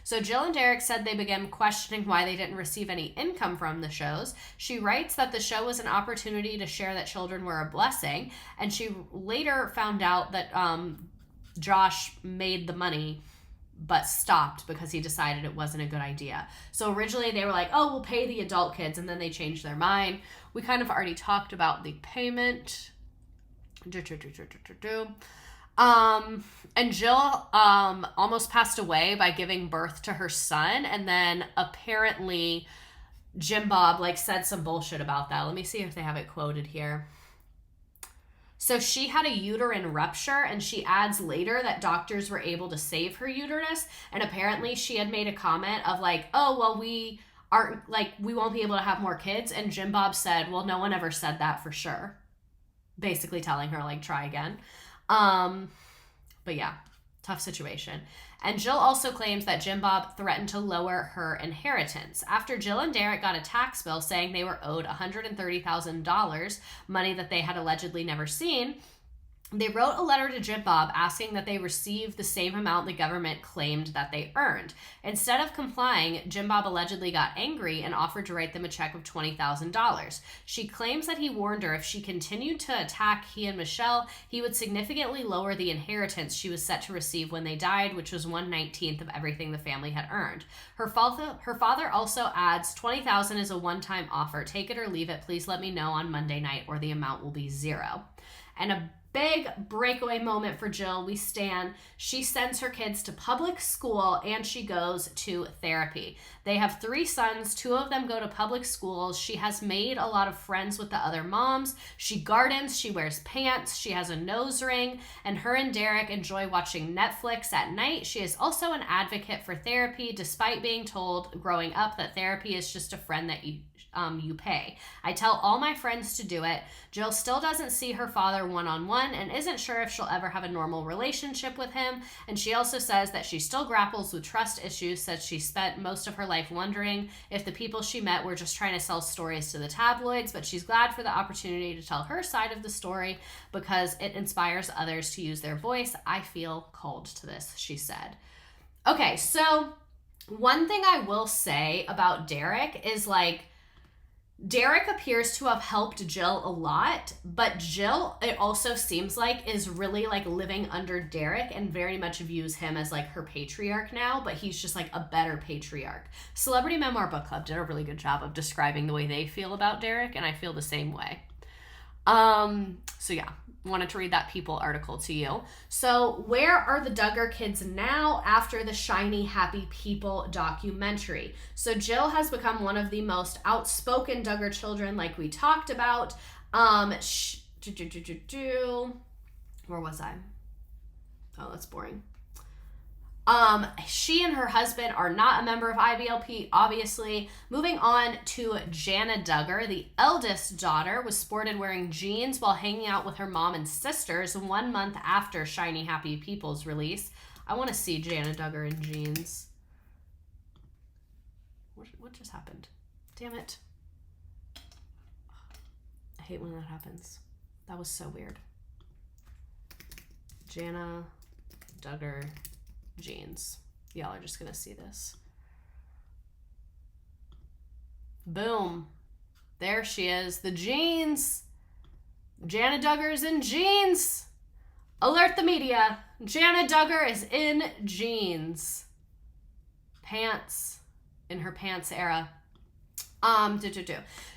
So Jill and Derek said they began questioning why they didn't receive any income from the shows. She writes that the show was an opportunity to share that children were a blessing, and she later found out that Josh made the money but stopped because he decided it wasn't a good idea. So originally they were like, oh, we'll pay the adult kids, and then they changed their mind. We kind of already talked about the payment. And Jill almost passed away by giving birth to her son, and then apparently Jim Bob like said some bullshit about that. Let me see if they have it quoted here. So she had a uterine rupture, and she adds later that doctors were able to save her uterus, and apparently she had made a comment of like, oh, well, we aren't, like, we won't be able to have more kids. And Jim Bob said, well, no one ever said that for sure. Basically telling her, like, try again. But yeah, tough situation. And Jill also claims that Jim Bob threatened to lower her inheritance. After Jill and Derek got a tax bill saying they were owed $130,000, money that they had allegedly never seen, they wrote a letter to Jim Bob asking that they receive the same amount the government claimed that they earned. Instead of complying, Jim Bob allegedly got angry and offered to write them a check of $20,000. She claims that he warned her if she continued to attack he and Michelle, he would significantly lower the inheritance she was set to receive when they died, which was 1/19 of everything the family had earned. Her father also adds, $20,000 is a one-time offer. Take it or leave it. Please let me know on Monday night or the amount will be zero. And a big breakaway moment for Jill. We stand. She sends her kids to public school and she goes to therapy. They have 3 sons. 2 of them go to public schools. She has made a lot of friends with the other moms. She gardens. She wears pants. She has a nose ring. And her and Derek enjoy watching Netflix at night. She is also an advocate for therapy, despite being told growing up that therapy is just a friend that you pay. I tell all my friends to do it. Jill still doesn't see her father one-on-one and isn't sure if she'll ever have a normal relationship with him. And she also says that she still grapples with trust issues, says she spent most of her life wondering if the people she met were just trying to sell stories to the tabloids, but she's glad for the opportunity to tell her side of the story because it inspires others to use their voice. I feel called to this, she said. Okay, so one thing I will say about Derek is, like, Derek appears to have helped Jill a lot, but Jill, it also seems like, is really, like, living under Derek and very much views him as, like, her patriarch now, but he's just, like, a better patriarch. Celebrity Memoir Book Club did a really good job of describing the way they feel about Derek, and I feel the same way. So yeah, wanted to read that People article to you. So where are the Duggar kids now after the Shiny Happy People documentary? So Jill has become one of the most outspoken Duggar children, like we talked about. Where was I? Oh, that's boring. She and her husband are not a member of IBLP, obviously. Moving on to Jana Duggar, the eldest daughter, was spotted wearing jeans while hanging out with her mom and sisters 1 month after Shiny Happy People's release. I want to see Jana Duggar in jeans. What just happened? Damn it. I hate when that happens. That was so weird. Jana Duggar jeans. Y'all are just gonna see this. Boom. There she is. The jeans. Jana Duggar's in jeans. Alert the media. Jana Duggar is in jeans. Pants. In her pants era.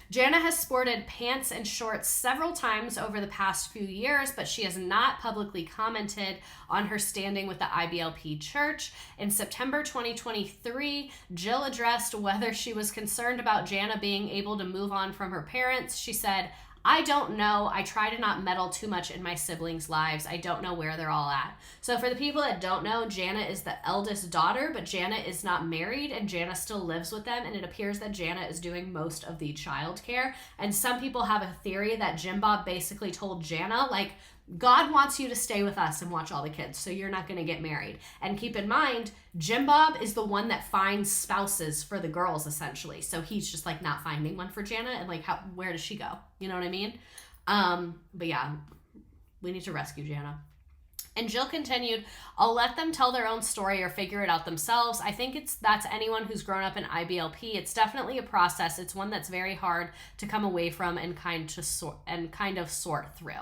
Jana has sported pants and shorts several times over the past few years, but she has not publicly commented on her standing with the IBLP church. In September 2023, Jill addressed whether she was concerned about Jana being able to move on from her parents. She said, I don't know. I try to not meddle too much in my siblings' lives. I don't know where they're all at. So for the people that don't know, Jana is the eldest daughter, but Jana is not married and Jana still lives with them. And it appears that Jana is doing most of the childcare. And some people have a theory that Jim Bob basically told Jana, like, God wants you to stay with us and watch all the kids, so you're not going to get married. And keep in mind, Jim Bob is the one that finds spouses for the girls, essentially. So he's just, like, not finding one for Jana, and, like, where does she go? You know what I mean? But yeah, we need to rescue Jana. And Jill continued, I'll let them tell their own story or figure it out themselves. I think that's anyone who's grown up in IBLP. It's definitely a process. It's one that's very hard to come away from and kind of sort through.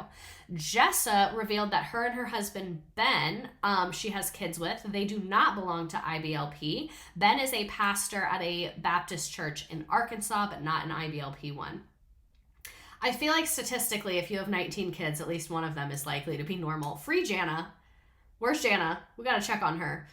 Jessa revealed that her and her husband, Ben, she has kids with, they do not belong to IBLP. Ben is a pastor at a Baptist church in Arkansas, but not an IBLP one. I feel like statistically, if you have 19 kids, at least one of them is likely to be normal. Free Jana. Where's Jana? We got to check on her.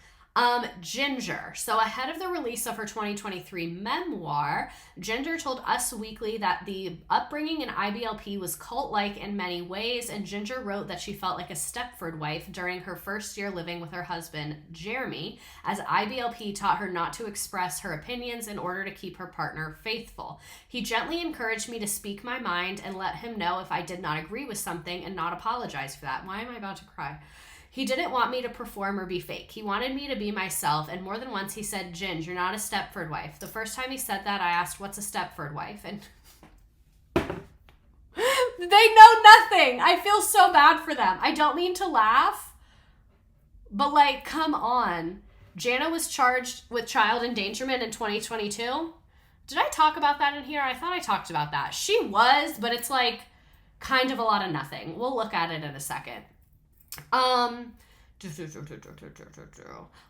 Ginger. So ahead of the release of her 2023 memoir, Ginger told Us Weekly that the upbringing in IBLP was cult-like in many ways, and Ginger wrote that she felt like a Stepford wife during her first year living with her husband, Jeremy, as IBLP taught her not to express her opinions in order to keep her partner faithful. He gently encouraged me to speak my mind and let him know if I did not agree with something and not apologize for that. Why am I about to cry? He didn't want me to perform or be fake. He wanted me to be myself, and more than once he said, "Ginge, you're not a Stepford wife." The first time he said that, I asked, "What's a Stepford wife?" And they know nothing. I feel so bad for them. I don't mean to laugh, but like, come on. Jana was charged with child endangerment in 2022. Did I talk about that in here? I thought I talked about that. She was, but it's like kind of a lot of nothing. We'll look at it in a second.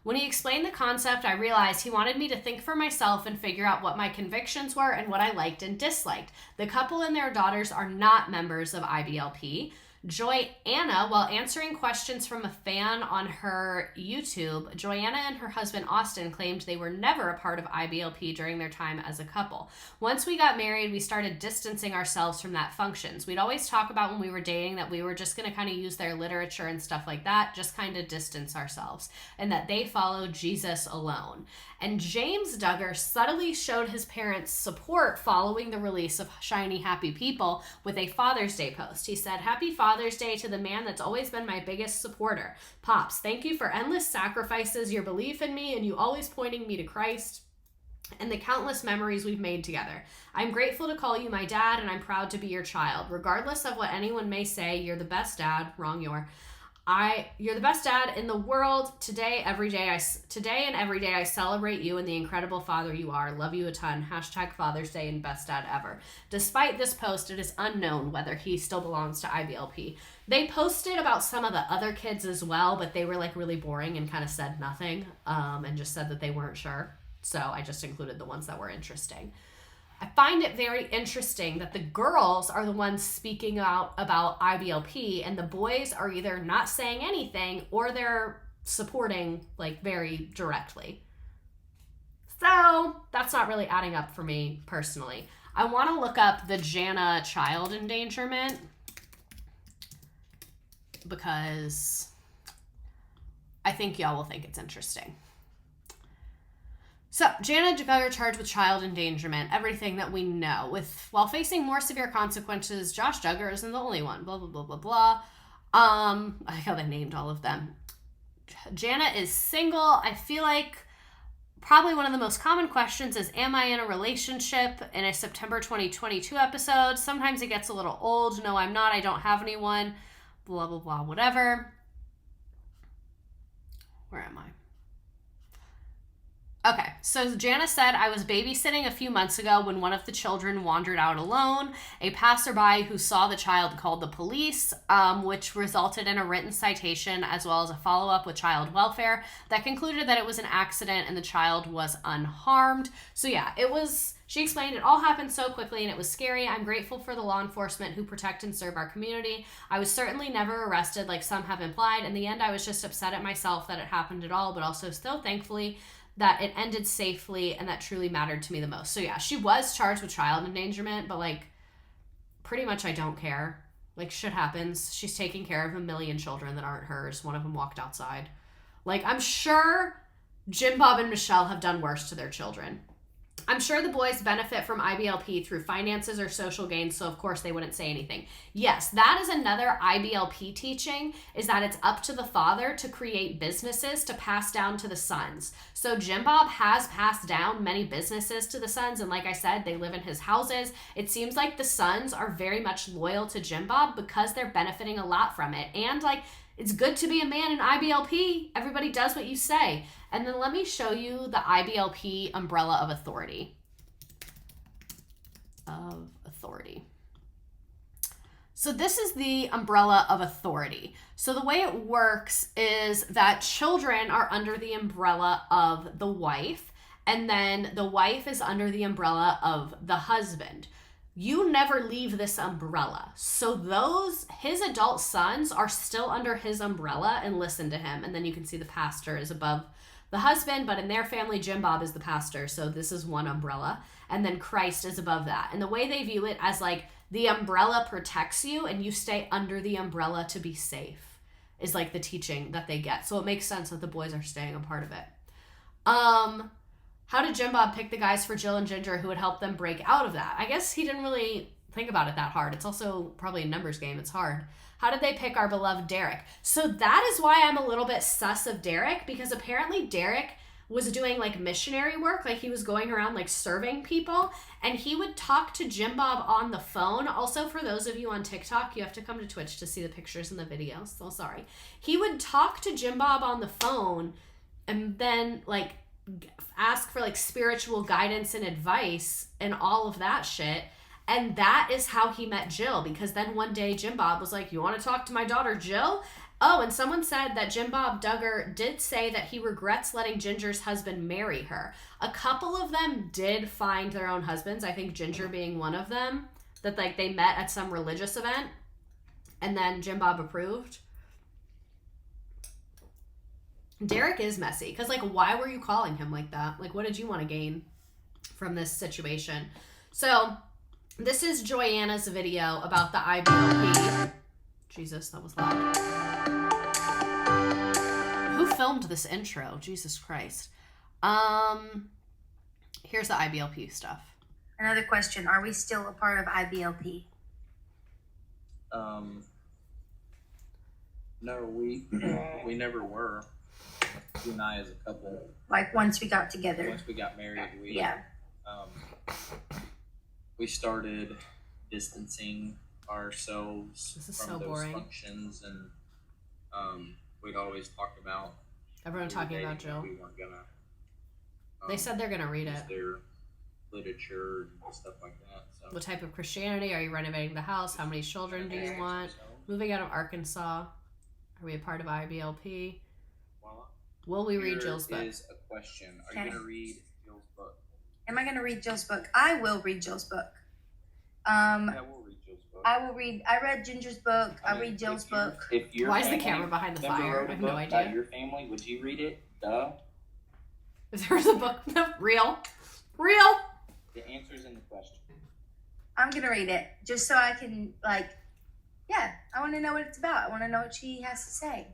When he explained the concept, I realized he wanted me to think for myself and figure out what my convictions were and what I liked and disliked. The couple and their daughters are not members of IBLP. Joyanna, while answering questions from a fan on her YouTube, Joyanna and her husband Austin claimed they were never a part of IBLP during their time as a couple. Once we got married, we started distancing ourselves from that functions. We'd always talk about when we were dating that we were just going to kind of use their literature and stuff like that, just kind of distance ourselves, and that they followed Jesus alone. And James Duggar subtly showed his parents' support following the release of Shiny Happy People with a Father's Day post. He said, "Happy Father's Day to the man that's always been my biggest supporter. Pops, thank you for endless sacrifices, your belief in me, and you always pointing me to Christ, and the countless memories we've made together. I'm grateful to call you my dad, and I'm proud to be your child. Regardless of what anyone may say, you're the best dad." Wrong, you're the best dad in the world. Today and every day I celebrate you and the incredible father you are. Love you a ton. # Father's Day and best dad ever. Despite this post, it is unknown whether he still belongs to IBLP. They posted about some of the other kids as well, but they were like really boring and kind of said nothing, and just said that they weren't sure. So I just included the ones that were interesting. I find it very interesting that the girls are the ones speaking out about IBLP, and the boys are either not saying anything or they're supporting like very directly. So that's not really adding up for me personally. I want to look up the Jana child endangerment because I think y'all will think it's interesting. So, Jana Duggar charged with child endangerment, everything that we know. While facing more severe consequences, Josh Duggar isn't the only one. Blah, blah, blah, blah, blah. I like how they named all of them. Jana is single. I feel like probably one of the most common questions is, am I in a relationship? In a September 2022 episode. Sometimes it gets a little old. No, I'm not. I don't have anyone. Blah, blah, blah, whatever. Where am I? Okay, so Jana said, "I was babysitting a few months ago when one of the children wandered out alone. A passerby who saw the child called the police, which resulted in a written citation as well as a follow-up with child welfare that concluded that it was an accident and the child was unharmed." So yeah, she explained it all happened so quickly and it was scary. I'm grateful for the law enforcement who protect and serve our community. I was certainly never arrested like some have implied. In the end, I was just upset at myself that it happened at all, but also still thankfully that it ended safely, and that truly mattered to me the most. So yeah, she was charged with child endangerment, but like, pretty much I don't care. Like, shit happens. She's taking care of a million children that aren't hers. One of them walked outside. Like, I'm sure Jim Bob and Michelle have done worse to their children. I'm sure the boys benefit from IBLP through finances or social gains, so of course they wouldn't say anything. Yes, that is another IBLP teaching, is that it's up to the father to create businesses to pass down to the sons. So Jim Bob has passed down many businesses to the sons, and like I said, they live in his houses. It seems like the sons are very much loyal to Jim Bob because they're benefiting a lot from it. And like, it's good to be a man in IBLP. Everybody does what you say. And then let me show you the IBLP umbrella of authority. So this is the umbrella of authority. So the way it works is that children are under the umbrella of the wife, and then the wife is under the umbrella of the husband. You never leave this umbrella. So his adult sons are still under his umbrella and listen to him. And then you can see the pastor is above the husband, but in their family, Jim Bob is the pastor, so this is one umbrella, and then Christ is above that. And the way they view it as like the umbrella protects you and you stay under the umbrella to be safe is like the teaching that they get. So it makes sense that the boys are staying a part of it. How did Jim Bob pick the guys for Jill and Ginger who would help them break out of that? I guess he didn't really think about it that hard. It's also probably a numbers game. It's hard. How did they pick our beloved Derek? So that is why I'm a little bit sus of Derek, because apparently Derek was doing like missionary work. Like he was going around like serving people, and he would talk to Jim Bob on the phone. Also, for those of you on TikTok, you have to come to Twitch to see the pictures and the videos. So sorry. He would talk to Jim Bob on the phone and then like ask for like spiritual guidance and advice and all of that shit. And that is how he met Jill, because then one day Jim Bob was like, you want to talk to my daughter Jill? Oh, and someone said that Jim Bob Duggar did say that he regrets letting Ginger's husband marry her. A couple of them did find their own husbands, I think Ginger being one of them, that like they met at some religious event and then Jim Bob approved. Derek is messy, because like why were you calling him like that? Like what did you want to gain from this situation? So this is Joanna's video about the IBLP. Jesus, that was loud. Who filmed this intro? Jesus Christ. Here's the IBLP stuff. Another question. Are we still a part of IBLP? No, we never were. You and I as a couple. Like once we got together. Once we got married, Yeah. We started distancing ourselves This is from so those boring. functions, and we'd always talk about Everyone talking about Jill. We weren't gonna. They said they're gonna read use it. their literature and stuff like that. So. What type of Christianity? Are you renovating the house? How many children do you want? Moving out of Arkansas. Are we a part of IBLP? Voila. Will we read Jill's book? Here is a question. Are you going to read Jill's book? Am I going to read Jill's book? I will read Jill's book. Yeah, we'll read Jill's book. I read Ginger's book. I read Jill's book. If your Why is the family camera behind the never fire? wrote I a have no book idea. about your family, would you read it? Duh. If there's a book, real. The answer's in the question. I'm going to read it just so I can, like, yeah, I want to know what it's about. I want to know what she has to say.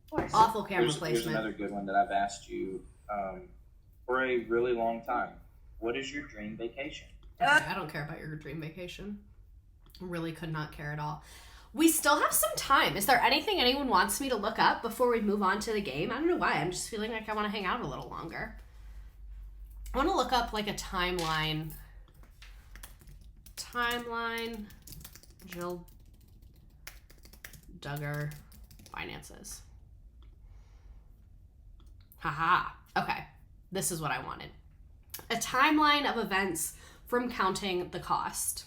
Of course. Awful camera Here's placement. another good one that I've asked you for a really long time. What is your dream vacation? I don't care about your dream vacation. Really could not care at all. We still have some time. Is there anything anyone wants me to look up before we move on to the game? I don't know why. I'm just feeling like I want to hang out a little longer. I want to look up like a timeline. Jill Duggar finances. Haha. Okay. This is what I wanted. A timeline of events from counting the cost.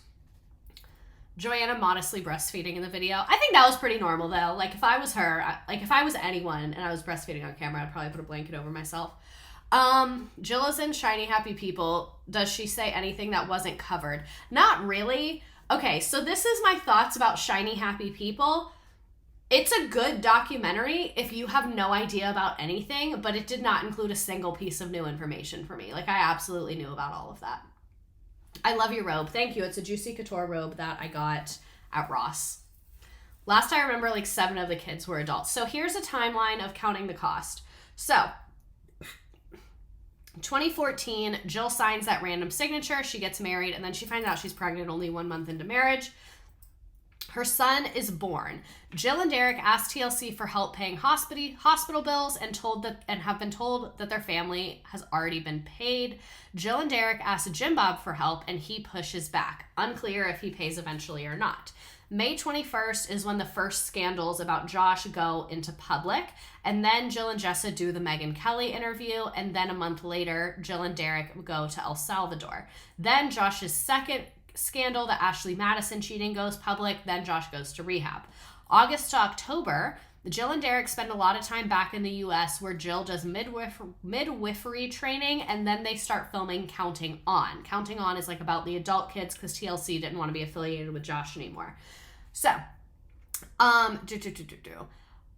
Joanna modestly breastfeeding in the video. I think that was pretty normal though. Like if I was her, like if I was anyone and I was breastfeeding on camera, I'd probably put a blanket over myself. Jill is in Shiny Happy People. Does she say anything that wasn't covered? Not really. Okay, so this is my thoughts about Shiny Happy People. It's a good documentary if you have no idea about anything, but it did not include a single piece of new information for me. Like I absolutely knew about all of that. I love your robe. Thank you. It's a Juicy Couture robe that I got at Ross. Last I remember, like 7 of the kids were adults. So here's a timeline of counting the cost. So 2014, Jill signs that random signature. She gets married, and then she finds out she's pregnant only 1 month into marriage. Her son is born. Jill and Derek ask TLC for help paying hospital bills and have been told that their family has already been paid. Jill and Derek ask Jim Bob for help, and he pushes back. Unclear if he pays eventually or not. May 21st is when the first scandals about Josh go into public, and then Jill and Jessa do the Megyn Kelly interview, and then a month later, Jill and Derek go to El Salvador. Then Josh's second scandal, the Ashley Madison cheating, goes public. Then Josh goes to rehab. August to October, Jill and Derek spend a lot of time back in the U.S. where Jill does midwifery training, and then they start filming Counting On. Counting On is like about the adult kids because TLC didn't want to be affiliated with Josh anymore. So,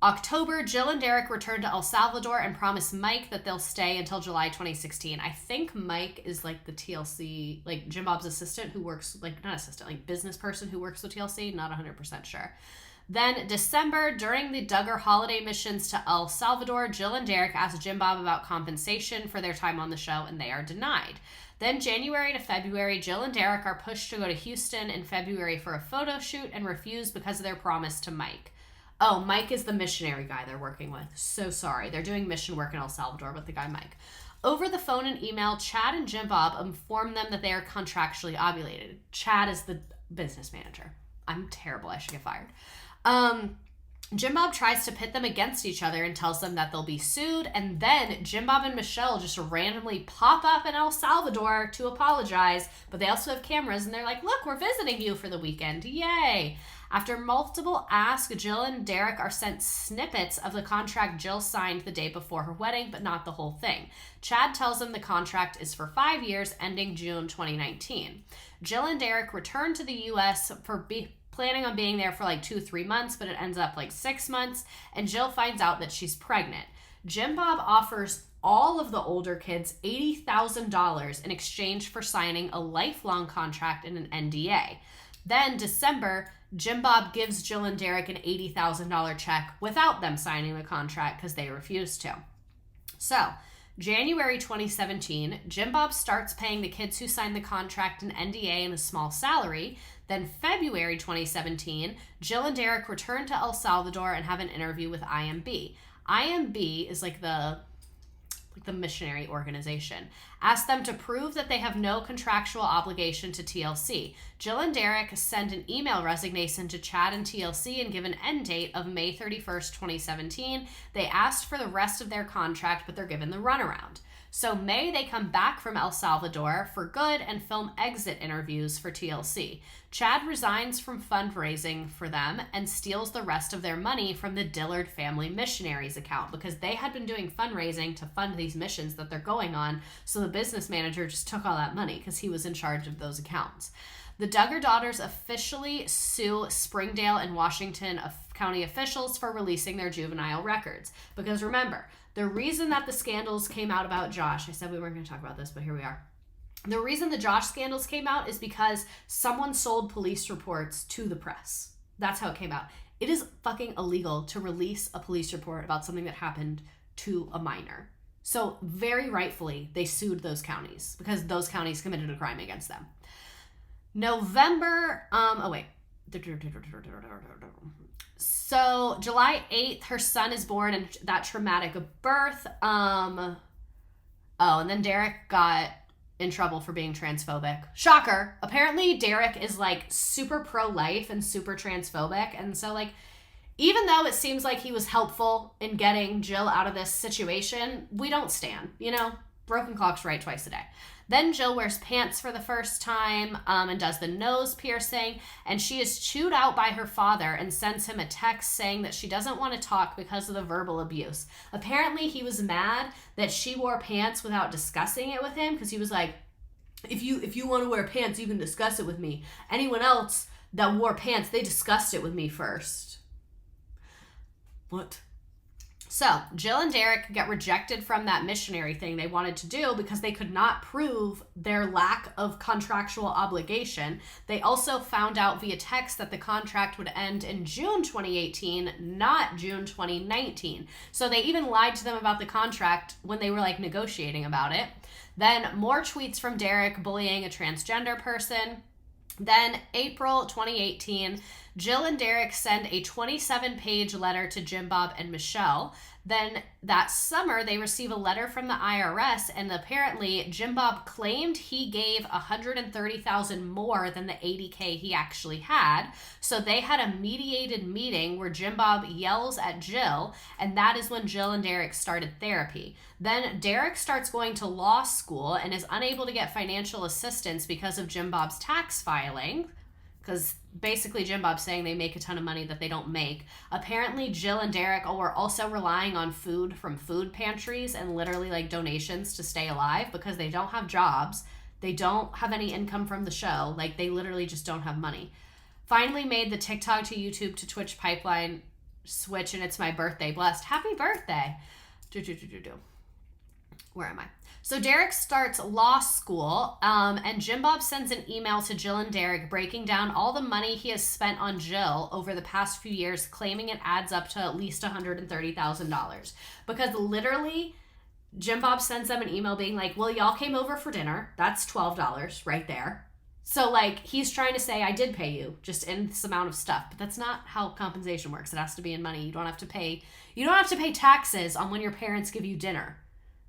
October, Jill and Derek return to El Salvador and promise Mike that they'll stay until July 2016. I think Mike is like the TLC, like Jim Bob's assistant who works, like not assistant, like business person who works with TLC. Not 100% sure. Then December, during the Duggar holiday missions to El Salvador, Jill and Derek ask Jim Bob about compensation for their time on the show, and they are denied. Then January to February, Jill and Derek are pushed to go to Houston in February for a photo shoot and refuse because of their promise to Mike. Oh, Mike is the missionary guy they're working with. So sorry. They're doing mission work in El Salvador with the guy Mike. Over the phone and email, Chad and Jim Bob inform them that they are contractually obligated. Chad is the business manager. I'm terrible. I should get fired. Jim Bob tries to pit them against each other and tells them that they'll be sued. And then Jim Bob and Michelle just randomly pop up in El Salvador to apologize. But they also have cameras and they're like, look, we're visiting you for the weekend. Yay. After multiple asks, Jill and Derek are sent snippets of the contract Jill signed the day before her wedding, but not the whole thing. Chad tells them the contract is for 5 years, ending June 2019. Jill and Derek return to the U.S. for planning on being there for like 2-3 months, but it ends up like 6 months, and Jill finds out that she's pregnant. Jim Bob offers all of the older kids $80,000 in exchange for signing a lifelong contract and an NDA. Then December, Jim Bob gives Jill and Derek an $80,000 check without them signing the contract because they refused to. So, January 2017, Jim Bob starts paying the kids who signed the contract an NDA and a small salary. Then February 2017, Jill and Derek return to El Salvador and have an interview with IMB. IMB is like the missionary organization. Ask them to prove that they have no contractual obligation to TLC. Jill and Derek send an email resignation to Chad and TLC and give an end date of May 31st, 2017. They asked for the rest of their contract, but they're given the runaround. So May, they come back from El Salvador for good and film exit interviews for TLC. Chad resigns from fundraising for them and steals the rest of their money from the Dillard Family Missionaries account because they had been doing fundraising to fund these missions that they're going on. So the business manager just took all that money because he was in charge of those accounts. The Duggar daughters officially sue Springdale and Washington County officials for releasing their juvenile records. Because remember, the reason that the scandals came out about Josh, I said we weren't going to talk about this, but here we are. The reason the Josh scandals came out is because someone sold police reports to the press. That's how it came out. It is fucking illegal to release a police report about something that happened to a minor. So very rightfully, they sued those counties because those counties committed a crime against them. November, So July 8th, her son is born and that traumatic birth. And then Derek got in trouble for being transphobic. Shocker. Apparently Derek is like super pro-life and super transphobic. And so like, even though it seems like he was helpful in getting Jill out of this situation, we don't stand, broken clocks right twice a day. Then Jill wears pants for the first time and does the nose piercing, and she is chewed out by her father and sends him a text saying that she doesn't want to talk because of the verbal abuse. Apparently he was mad that she wore pants without discussing it with him because he was like, if you want to wear pants, you can discuss it with me. Anyone else that wore pants, they discussed it with me first. What? So, Jill and Derek get rejected from that missionary thing they wanted to do because they could not prove their lack of contractual obligation. They also found out via text that the contract would end in June 2018, not June 2019. So they even lied to them about the contract when they were negotiating about it. Then more tweets from Derek bullying a transgender person. Then April 2018, Jill and Derek send a 27-page letter to Jim Bob and Michelle. Then that summer, they receive a letter from the IRS, and apparently Jim Bob claimed he gave $130,000 more than the $80K he actually had. So they had a mediated meeting where Jim Bob yells at Jill, and that is when Jill and Derek started therapy. Then Derek starts going to law school and is unable to get financial assistance because of Jim Bob's tax filing. Because basically Jim Bob's saying they make a ton of money that they don't make. Apparently Jill and Derek were also relying on food from food pantries and literally donations to stay alive because they don't have jobs. They don't have any income from the show. They literally just don't have money. Finally made the TikTok to YouTube to Twitch pipeline switch and it's my birthday. Blessed. Happy birthday. Where am I? So Derek starts law school, and Jim Bob sends an email to Jill and Derek breaking down all the money he has spent on Jill over the past few years, claiming it adds up to at least $130,000. Because literally, Jim Bob sends them an email being like, well, y'all came over for dinner. That's $12 right there. So, like, he's trying to say, I did pay you, just in this amount of stuff. But that's not how compensation works. It has to be in money. You don't have to pay taxes on when your parents give you dinner.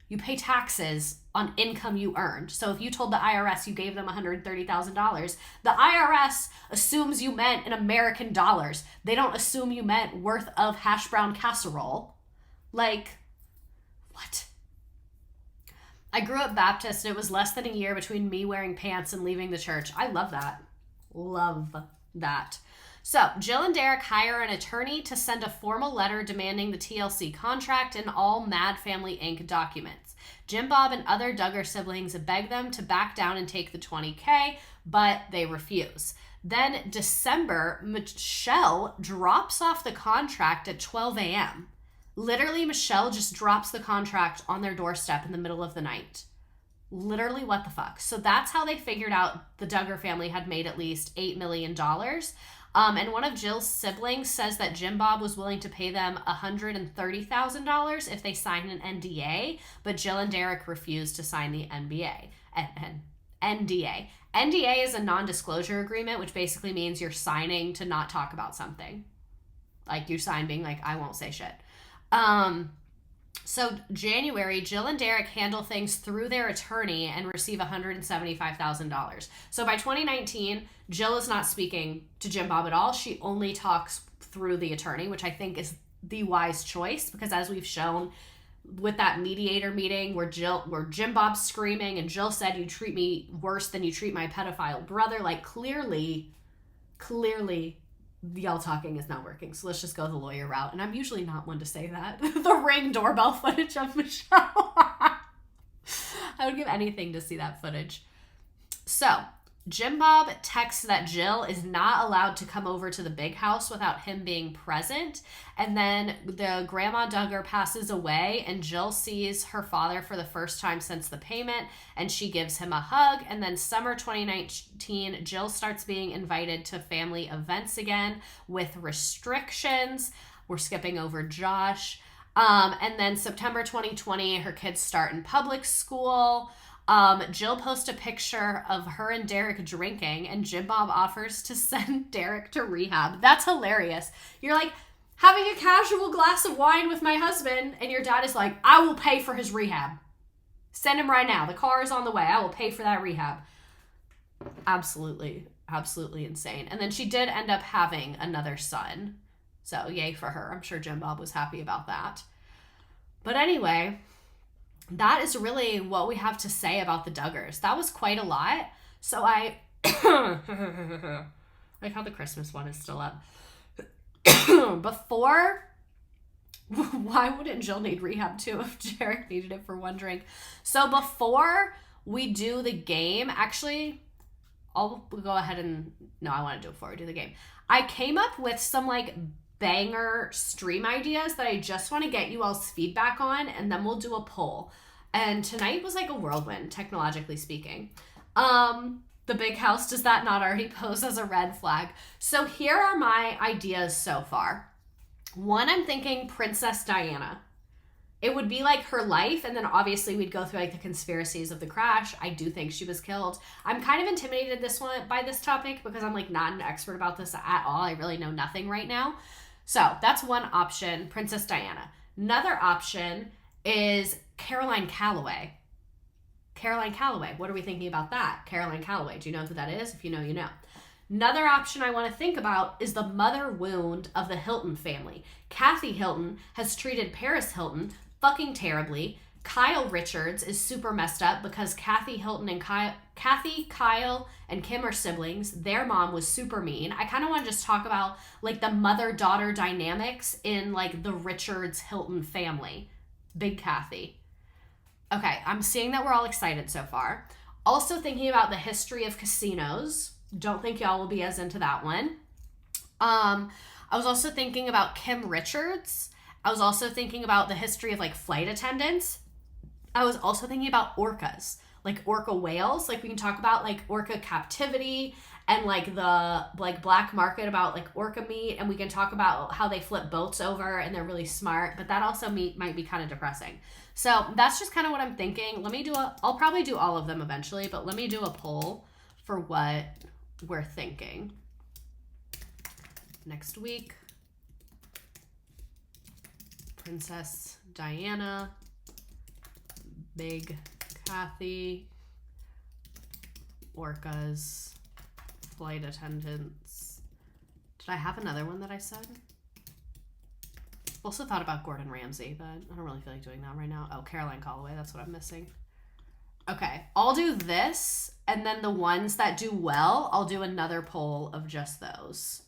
You pay taxes on income you earned. So if you told the IRS you gave them $130,000, the IRS assumes you meant in American dollars. They don't assume you meant worth of hash brown casserole. Like, what? I grew up Baptist, and it was less than a year between me wearing pants and leaving the church. I love that. Love that. So, Jill and Derek hire an attorney to send a formal letter demanding the TLC contract and all Mad Family Inc. documents. Jim Bob and other Duggar siblings beg them to back down and take the $20K, but they refuse. Then, December, Michelle drops off the contract at 12 a.m. Literally, Michelle just drops the contract on their doorstep in the middle of the night. Literally, what the fuck? So that's how they figured out the Duggar family had made at least $8 million. And one of Jill's siblings says that Jim Bob was willing to pay them $130,000 if they signed an NDA, but Jill and Derek refused to sign the NDA. NDA is a non-disclosure agreement, which basically means you're signing to not talk about something. Like, you sign being like, I won't say shit. So January, Jill and Derek handle things through their attorney and receive $175,000. So by 2019, Jill is not speaking to Jim Bob at all. She only talks through the attorney, which I think is the wise choice, because as we've shown with that mediator meeting where Jim Bob's screaming and Jill said, you treat me worse than you treat my pedophile brother, like clearly y'all talking is not working, so let's just go the lawyer route. And I'm usually not one to say that. The Ring doorbell footage of Michelle. I would give anything to see that footage. So, Jim Bob texts that Jill is not allowed to come over to the big house without him being present. And then the grandma Duggar passes away, and Jill sees her father for the first time since the payment, and she gives him a hug. And then summer 2019, Jill starts being invited to family events again with restrictions. We're skipping over Josh. And then September 2020, her kids start in public school. Jill posts a picture of her and Derek drinking, and Jim Bob offers to send Derek to rehab. That's hilarious. You're like having a casual glass of wine with my husband, and your dad is like, I will pay for his rehab. Send him right now. The car is on the way. I will pay for that rehab. Absolutely insane. And then she did end up having another son. So yay for her. I'm sure Jim Bob was happy about that. But anyway, that is really what we have to say about the Duggars. That was quite a lot. So I like how the Christmas one is still up. Before, why wouldn't Jill need rehab too if Derek needed it for one drink? So before we do the game, actually, I'll go ahead and, no, I want to do it before we do the game. I came up with some like banger stream ideas that I just want to get you all's feedback on, and then we'll do a poll. And tonight was like a whirlwind, technologically speaking. The big house, does that not already pose as a red flag? So here are my ideas so far. One, I'm thinking Princess Diana. It would be like her life, and then obviously we'd go through like the conspiracies of the crash. I do think she was killed. I'm kind of intimidated by this topic because I'm like not an expert about this at all. I really know nothing right now. So that's one option, Princess Diana. Another option is Caroline Calloway. Caroline Calloway. What are we thinking about that? Caroline Calloway. Do you know who that is? If you know, you know. Another option I want to think about is the mother wound of the Hilton family. Kathy Hilton has treated Paris Hilton fucking terribly. Kyle Richards is super messed up because Kathy Hilton and Kyle and Kim are siblings. Their mom was super mean. I kind of want to just talk about like the mother-daughter dynamics in like the Richards Hilton family. Big Kathy. Okay, I'm seeing that we're all excited so far. Also thinking about the history of casinos. Don't think y'all will be as into that one. I was also thinking about Kim Richards. I was also thinking about the history of like flight attendants. I was also thinking about orcas, like orca whales. Like we can talk about like orca captivity and like the like black market about like orca meat, and we can talk about how they flip boats over and they're really smart, but that also might be kind of depressing. So that's just kind of what I'm thinking. I'll probably do all of them eventually, but let me do a poll for what we're thinking. Next week, Princess Diana, Big Kathy, orcas, flight attendants. Did I have another one that I said? Also thought about Gordon Ramsay, but I don't really feel like doing that right now. Oh, Caroline Calloway, that's what I'm missing. Okay, I'll do this, and then the ones that do well, I'll do another poll of just those.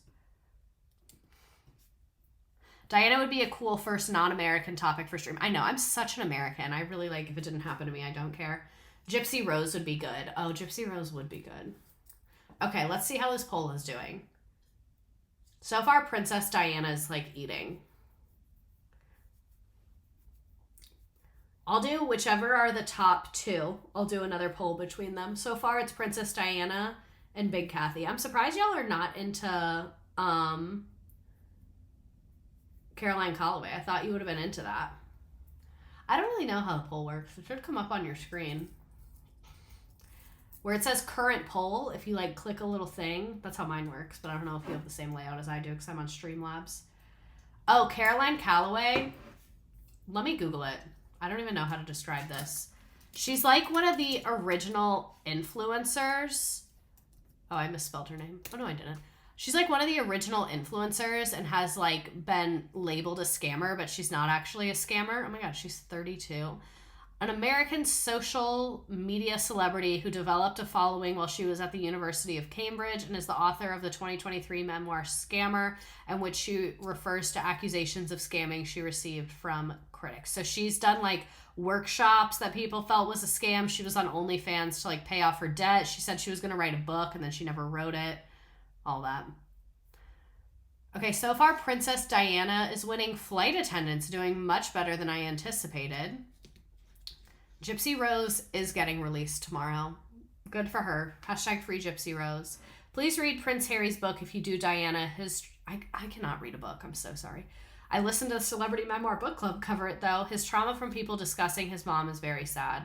Diana would be a cool first non-American topic for stream. I know, I'm such an American. I really like, if it didn't happen to me, I don't care. Gypsy Rose would be good. Oh, Gypsy Rose would be good. Okay, let's see how this poll is doing. So far, Princess Diana is like eating. I'll do whichever are the top two. I'll do another poll between them. So far, it's Princess Diana and Big Kathy. I'm surprised y'all are not into Caroline Calloway. I thought you would have been into that. I don't really know how the poll works. It should come up on your screen. Where it says current poll, if you like click a little thing, that's how mine works, but I don't know if you have the same layout as I do because I'm on Streamlabs. Oh, Caroline Calloway. Let me Google it. I don't even know how to describe this. She's like one of the original influencers. Oh, I misspelled her name. Oh, no, I didn't. She's like one of the original influencers and has like been labeled a scammer, but she's not actually a scammer. Oh my God, she's 32. An American social media celebrity who developed a following while she was at the University of Cambridge and is the author of the 2023 memoir Scammer, in which she refers to accusations of scamming she received from critics. So she's done like workshops that people felt was a scam. She was on OnlyFans to like pay off her debt. She said she was going to write a book and then she never wrote it. All that. Okay, so far Princess Diana is winning flight attendants, doing much better than I anticipated. Gypsy Rose is getting released tomorrow. Good for her. Hashtag free Gypsy Rose. Please read Prince Harry's book if you do Diana. I cannot read a book. I'm so sorry. I listened to the Celebrity Memoir Book Club cover it, though. His trauma from people discussing his mom is very sad.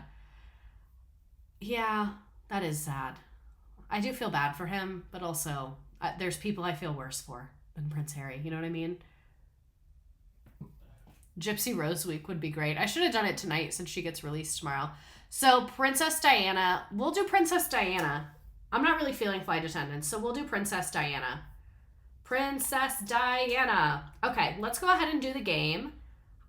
Yeah, that is sad. I do feel bad for him, but also there's people I feel worse for than Prince Harry. You know what I mean? Gypsy Rose Week would be great. I should have done it tonight since she gets released tomorrow. So Princess Diana, we'll do Princess Diana. I'm not really feeling flight attendants, so we'll do Princess Diana. Princess Diana. Okay, let's go ahead and do the game.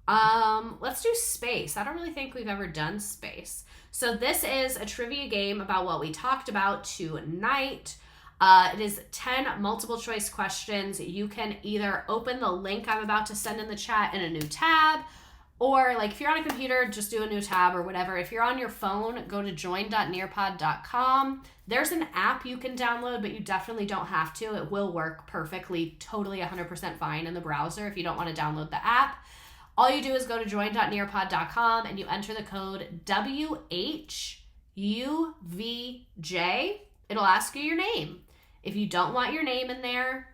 Let's do space. I don't really think we've ever done space. So this is a trivia game about what we talked about tonight. It is 10 multiple choice questions. You can either open the link I'm about to send in the chat in a new tab, or like if you're on a computer, just do a new tab or whatever. If you're on your phone, go to join.nearpod.com. There's an app you can download, but you definitely don't have to. It will work perfectly, totally 100% fine in the browser if you don't want to download the app. All you do is go to join.nearpod.com and you enter the code WHUVJ. It'll ask you your name. If you don't want your name in there,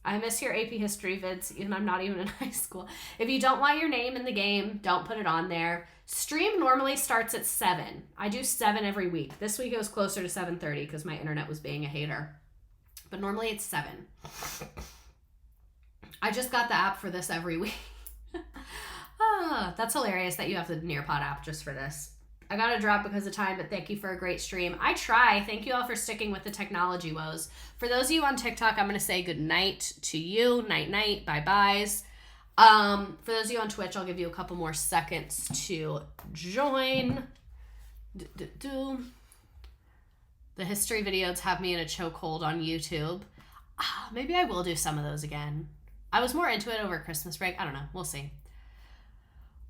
I miss your AP history vids, and I'm not even in high school. If you don't want your name in the game, don't put it on there. Stream normally starts at 7. I do 7 every week. This week it was closer to 7:30 because my internet was being a hater. But normally it's 7. I just got the app for this every week. That's hilarious that you have the Nearpod app just for this. I got to drop because of time, but thank you for a great stream. I try. Thank you all for sticking with the technology woes. For those of you on TikTok, I'm going to say good night to you. Night, night. Bye-byes. For those of you on Twitch, I'll give you a couple more seconds to join. The history videos have me in a chokehold on YouTube. Maybe I will do some of those again. I was more into it over Christmas break. I don't know. We'll see.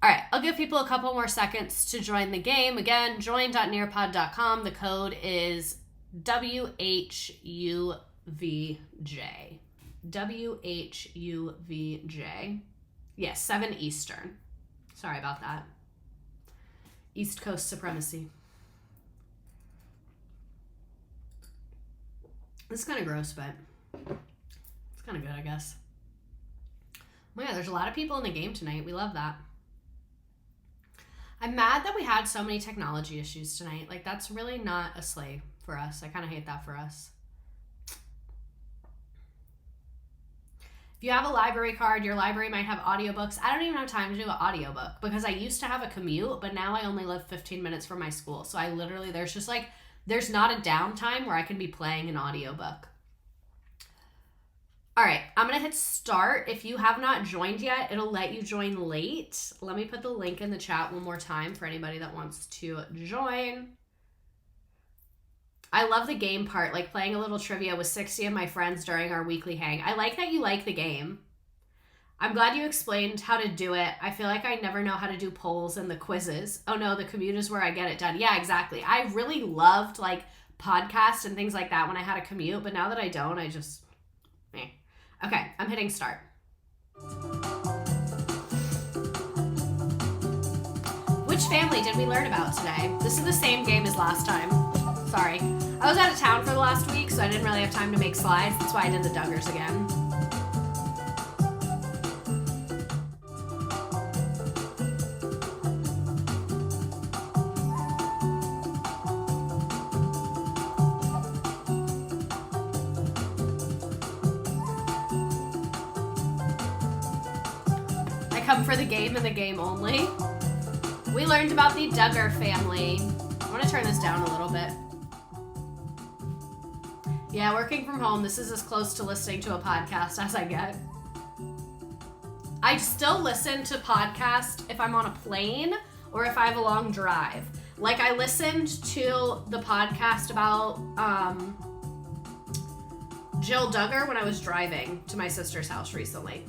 All right, I'll give people a couple more seconds to join the game. Again, join.nearpod.com. The code is WHUVJ. WHUVJ. Yes, 7 Eastern. Sorry about that. East Coast supremacy. This is kind of gross, but it's kind of good, I guess. Oh my God, there's a lot of people in the game tonight. We love that. I'm mad that we had so many technology issues tonight. Like, that's really not a slay for us. I kind of hate that for us. If you have a library card, your library might have audiobooks. I don't even have time to do an audiobook because I used to have a commute, but now I only live 15 minutes from my school. So I literally, there's not a downtime where I can be playing an audiobook. All right, I'm going to hit start. If you have not joined yet, it'll let you join late. Let me put the link in the chat one more time for anybody that wants to join. I love the game part, like playing a little trivia with 60 of my friends during our weekly hang. I like that you like the game. I'm glad you explained how to do it. I feel like I never know how to do polls and the quizzes. Oh no, the commute is where I get it done. Yeah, exactly. I really loved like podcasts and things like that when I had a commute, but now that I don't, I just, Okay, I'm hitting start. Which family did we learn about today? This is the same game as last time. Sorry. I was out of town for the last week, so I didn't really have time to make slides. That's why I did the Duggars again. I come for the game and the game only. We learned about the Duggar family. I want to turn this down a little bit. Yeah, working from home, this is as close to listening to a podcast as I get. I still listen to podcasts if I'm on a plane or if I have a long drive. Like I listened to the podcast about Jill Duggar when I was driving to my sister's house recently.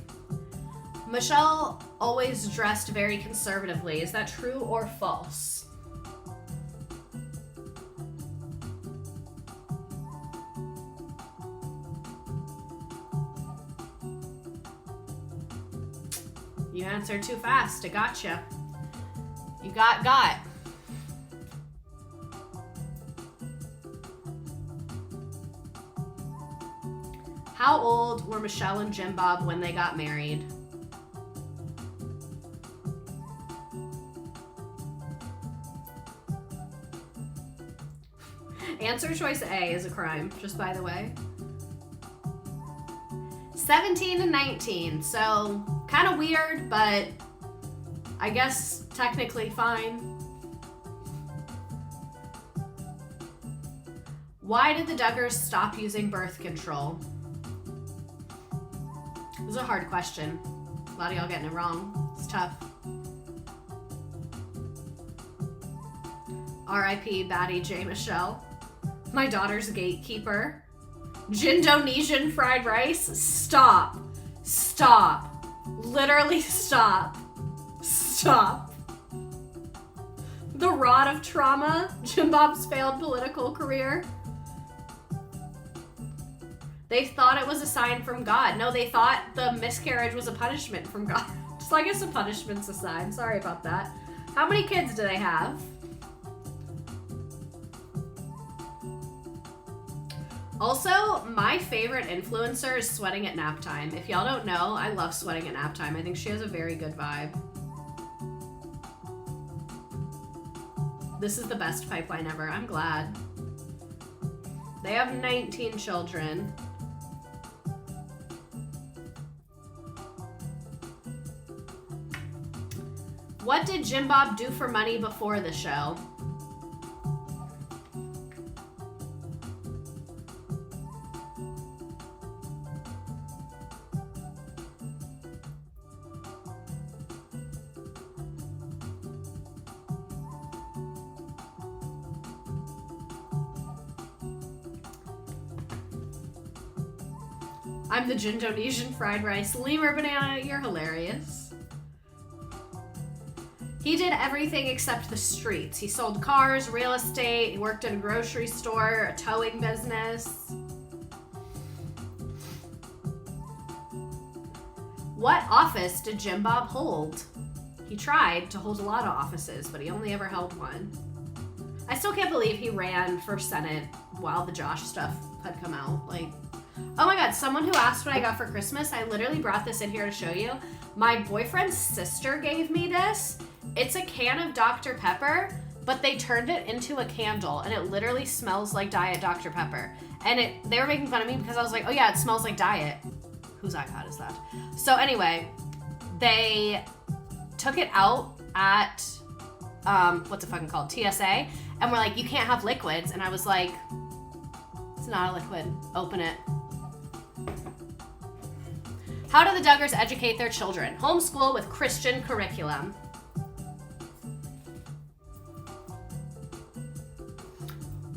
Michelle always dressed very conservatively. Is that true or false? You answered too fast. I gotcha. You got. How old were Michelle and Jim Bob when they got married? Answer choice A is a crime, just by the way. 17 and 19, so kind of weird, but I guess technically fine. Why did the Duggars stop using birth control? This is a hard question. A lot of y'all getting it wrong. It's tough. R.I.P. Batty J. Michelle. My daughter's gatekeeper. Indonesian fried rice? Stop. Stop. Literally stop. Stop. The rod of trauma? Jim Bob's failed political career? They thought it was a sign from God. No, they thought the miscarriage was a punishment from God. So I guess a punishment's a sign. Sorry about that. How many kids do they have? Also, my favorite influencer is Sweating at Nap Time. If y'all don't know, I love Sweating at Nap Time. I think she has a very good vibe. This is the best pipeline ever. I'm glad. They have 19 children. What did Jim Bob do for money before the show? I'm the Indonesian fried rice. Lemur Banana, you're hilarious. He did everything except the streets. He sold cars, real estate, he worked at a grocery store, a towing business. What office did Jim Bob hold? He tried to hold a lot of offices, but he only ever held one. I still can't believe he ran for Senate while the Josh stuff had come out. Like, oh my God, someone who asked what I got for Christmas, I literally brought this in here to show you. My boyfriend's sister gave me this. It's a can of Dr. Pepper, but they turned it into a candle, and it literally smells like Diet Dr. Pepper. And they were making fun of me because I was like, oh yeah, it smells like Diet. Whose iPad is that? So anyway, they took it out at, what's it fucking called? TSA. And we're like, you can't have liquids. And I was like, it's not a liquid. Open it. How do the Duggars educate their children? Homeschool with Christian curriculum.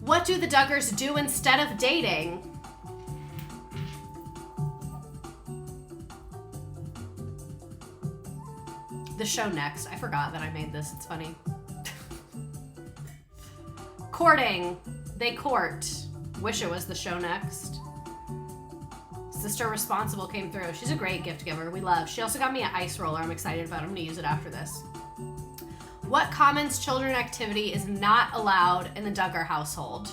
What do the Duggars do instead of dating? The show next. I forgot that I made this. It's funny. Courting. They court. Wish it was the show next. Sister Responsible came through. She's a great gift giver. We love. She also got me an ice roller. I'm excited about it. I'm going to use it after this. What commons children activity is not allowed in the Duggar household?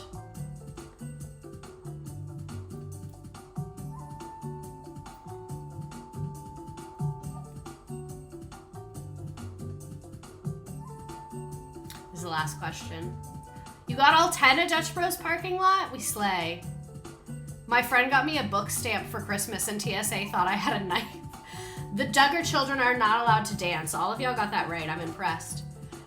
This is the last question. You got all 10 at Dutch Bros parking lot? We slay. My friend got me a book stamp for Christmas and TSA thought I had a knife. The Duggar children are not allowed to dance. All of y'all got that right. I'm impressed.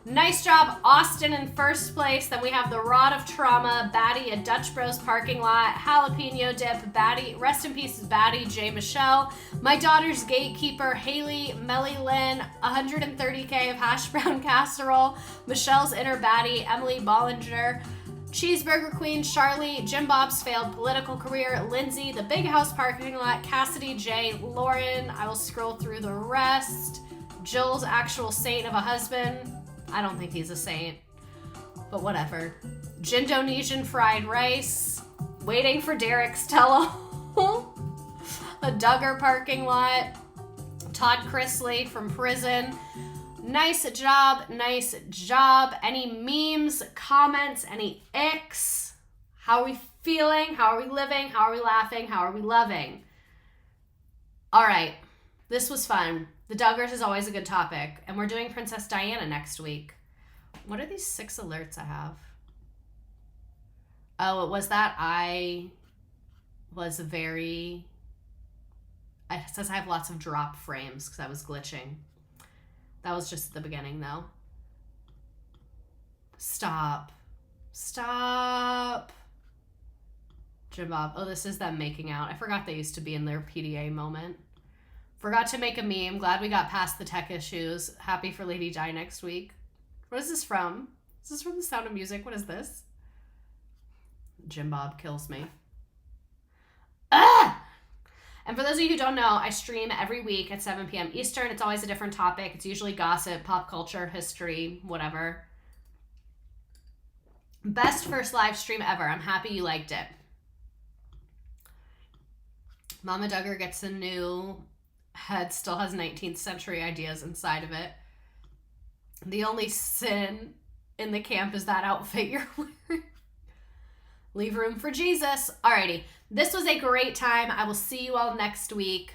Nice job, Austin in first place. Then we have the Rod of Trauma, Batty at Dutch Bros parking lot, Jalapeno Dip, Batty, rest in peace, Batty, J. Michelle, my daughter's gatekeeper, Haley, Melly Lynn, 130K of hash brown casserole, Michelle's inner Batty, Emily Bollinger, Cheeseburger Queen, Charlie, Jim Bob's failed political career, Lindsay, the Big House parking lot, Cassidy J, Lauren, I will scroll through the rest, Jill's actual saint of a husband, I don't think he's a saint, but whatever. Indonesian fried rice, waiting for Derek's tello, a Duggar parking lot, Todd Chrisley from prison. Nice job, nice job. Any memes, comments, any icks? How are we feeling? How are we living? How are we laughing? How are we loving? All right, this was fun. The Duggars is always a good topic, and we're doing Princess Diana next week. What are these 6 alerts I have? Oh, it was that I was very... It says I have lots of drop frames because I was glitching. That was just at the beginning, though. Stop. Stop. Jim Bob. Oh, this is them making out. I forgot they used to be in their PDA moment. Forgot to make a meme. Glad we got past the tech issues. Happy for Lady Di next week. What is this from? Is this from The Sound of Music? What is this? Jim Bob kills me. Ah! And for those of you who don't know, I stream every week at 7 p.m. Eastern. It's always a different topic. It's usually gossip, pop culture, history, whatever. Best first live stream ever. I'm happy you liked it. Mama Duggar gets a new head, still has 19th century ideas inside of it. The only sin in the camp is that outfit you're wearing. Leave room for Jesus. Alrighty. This was a great time. I will see you all next week.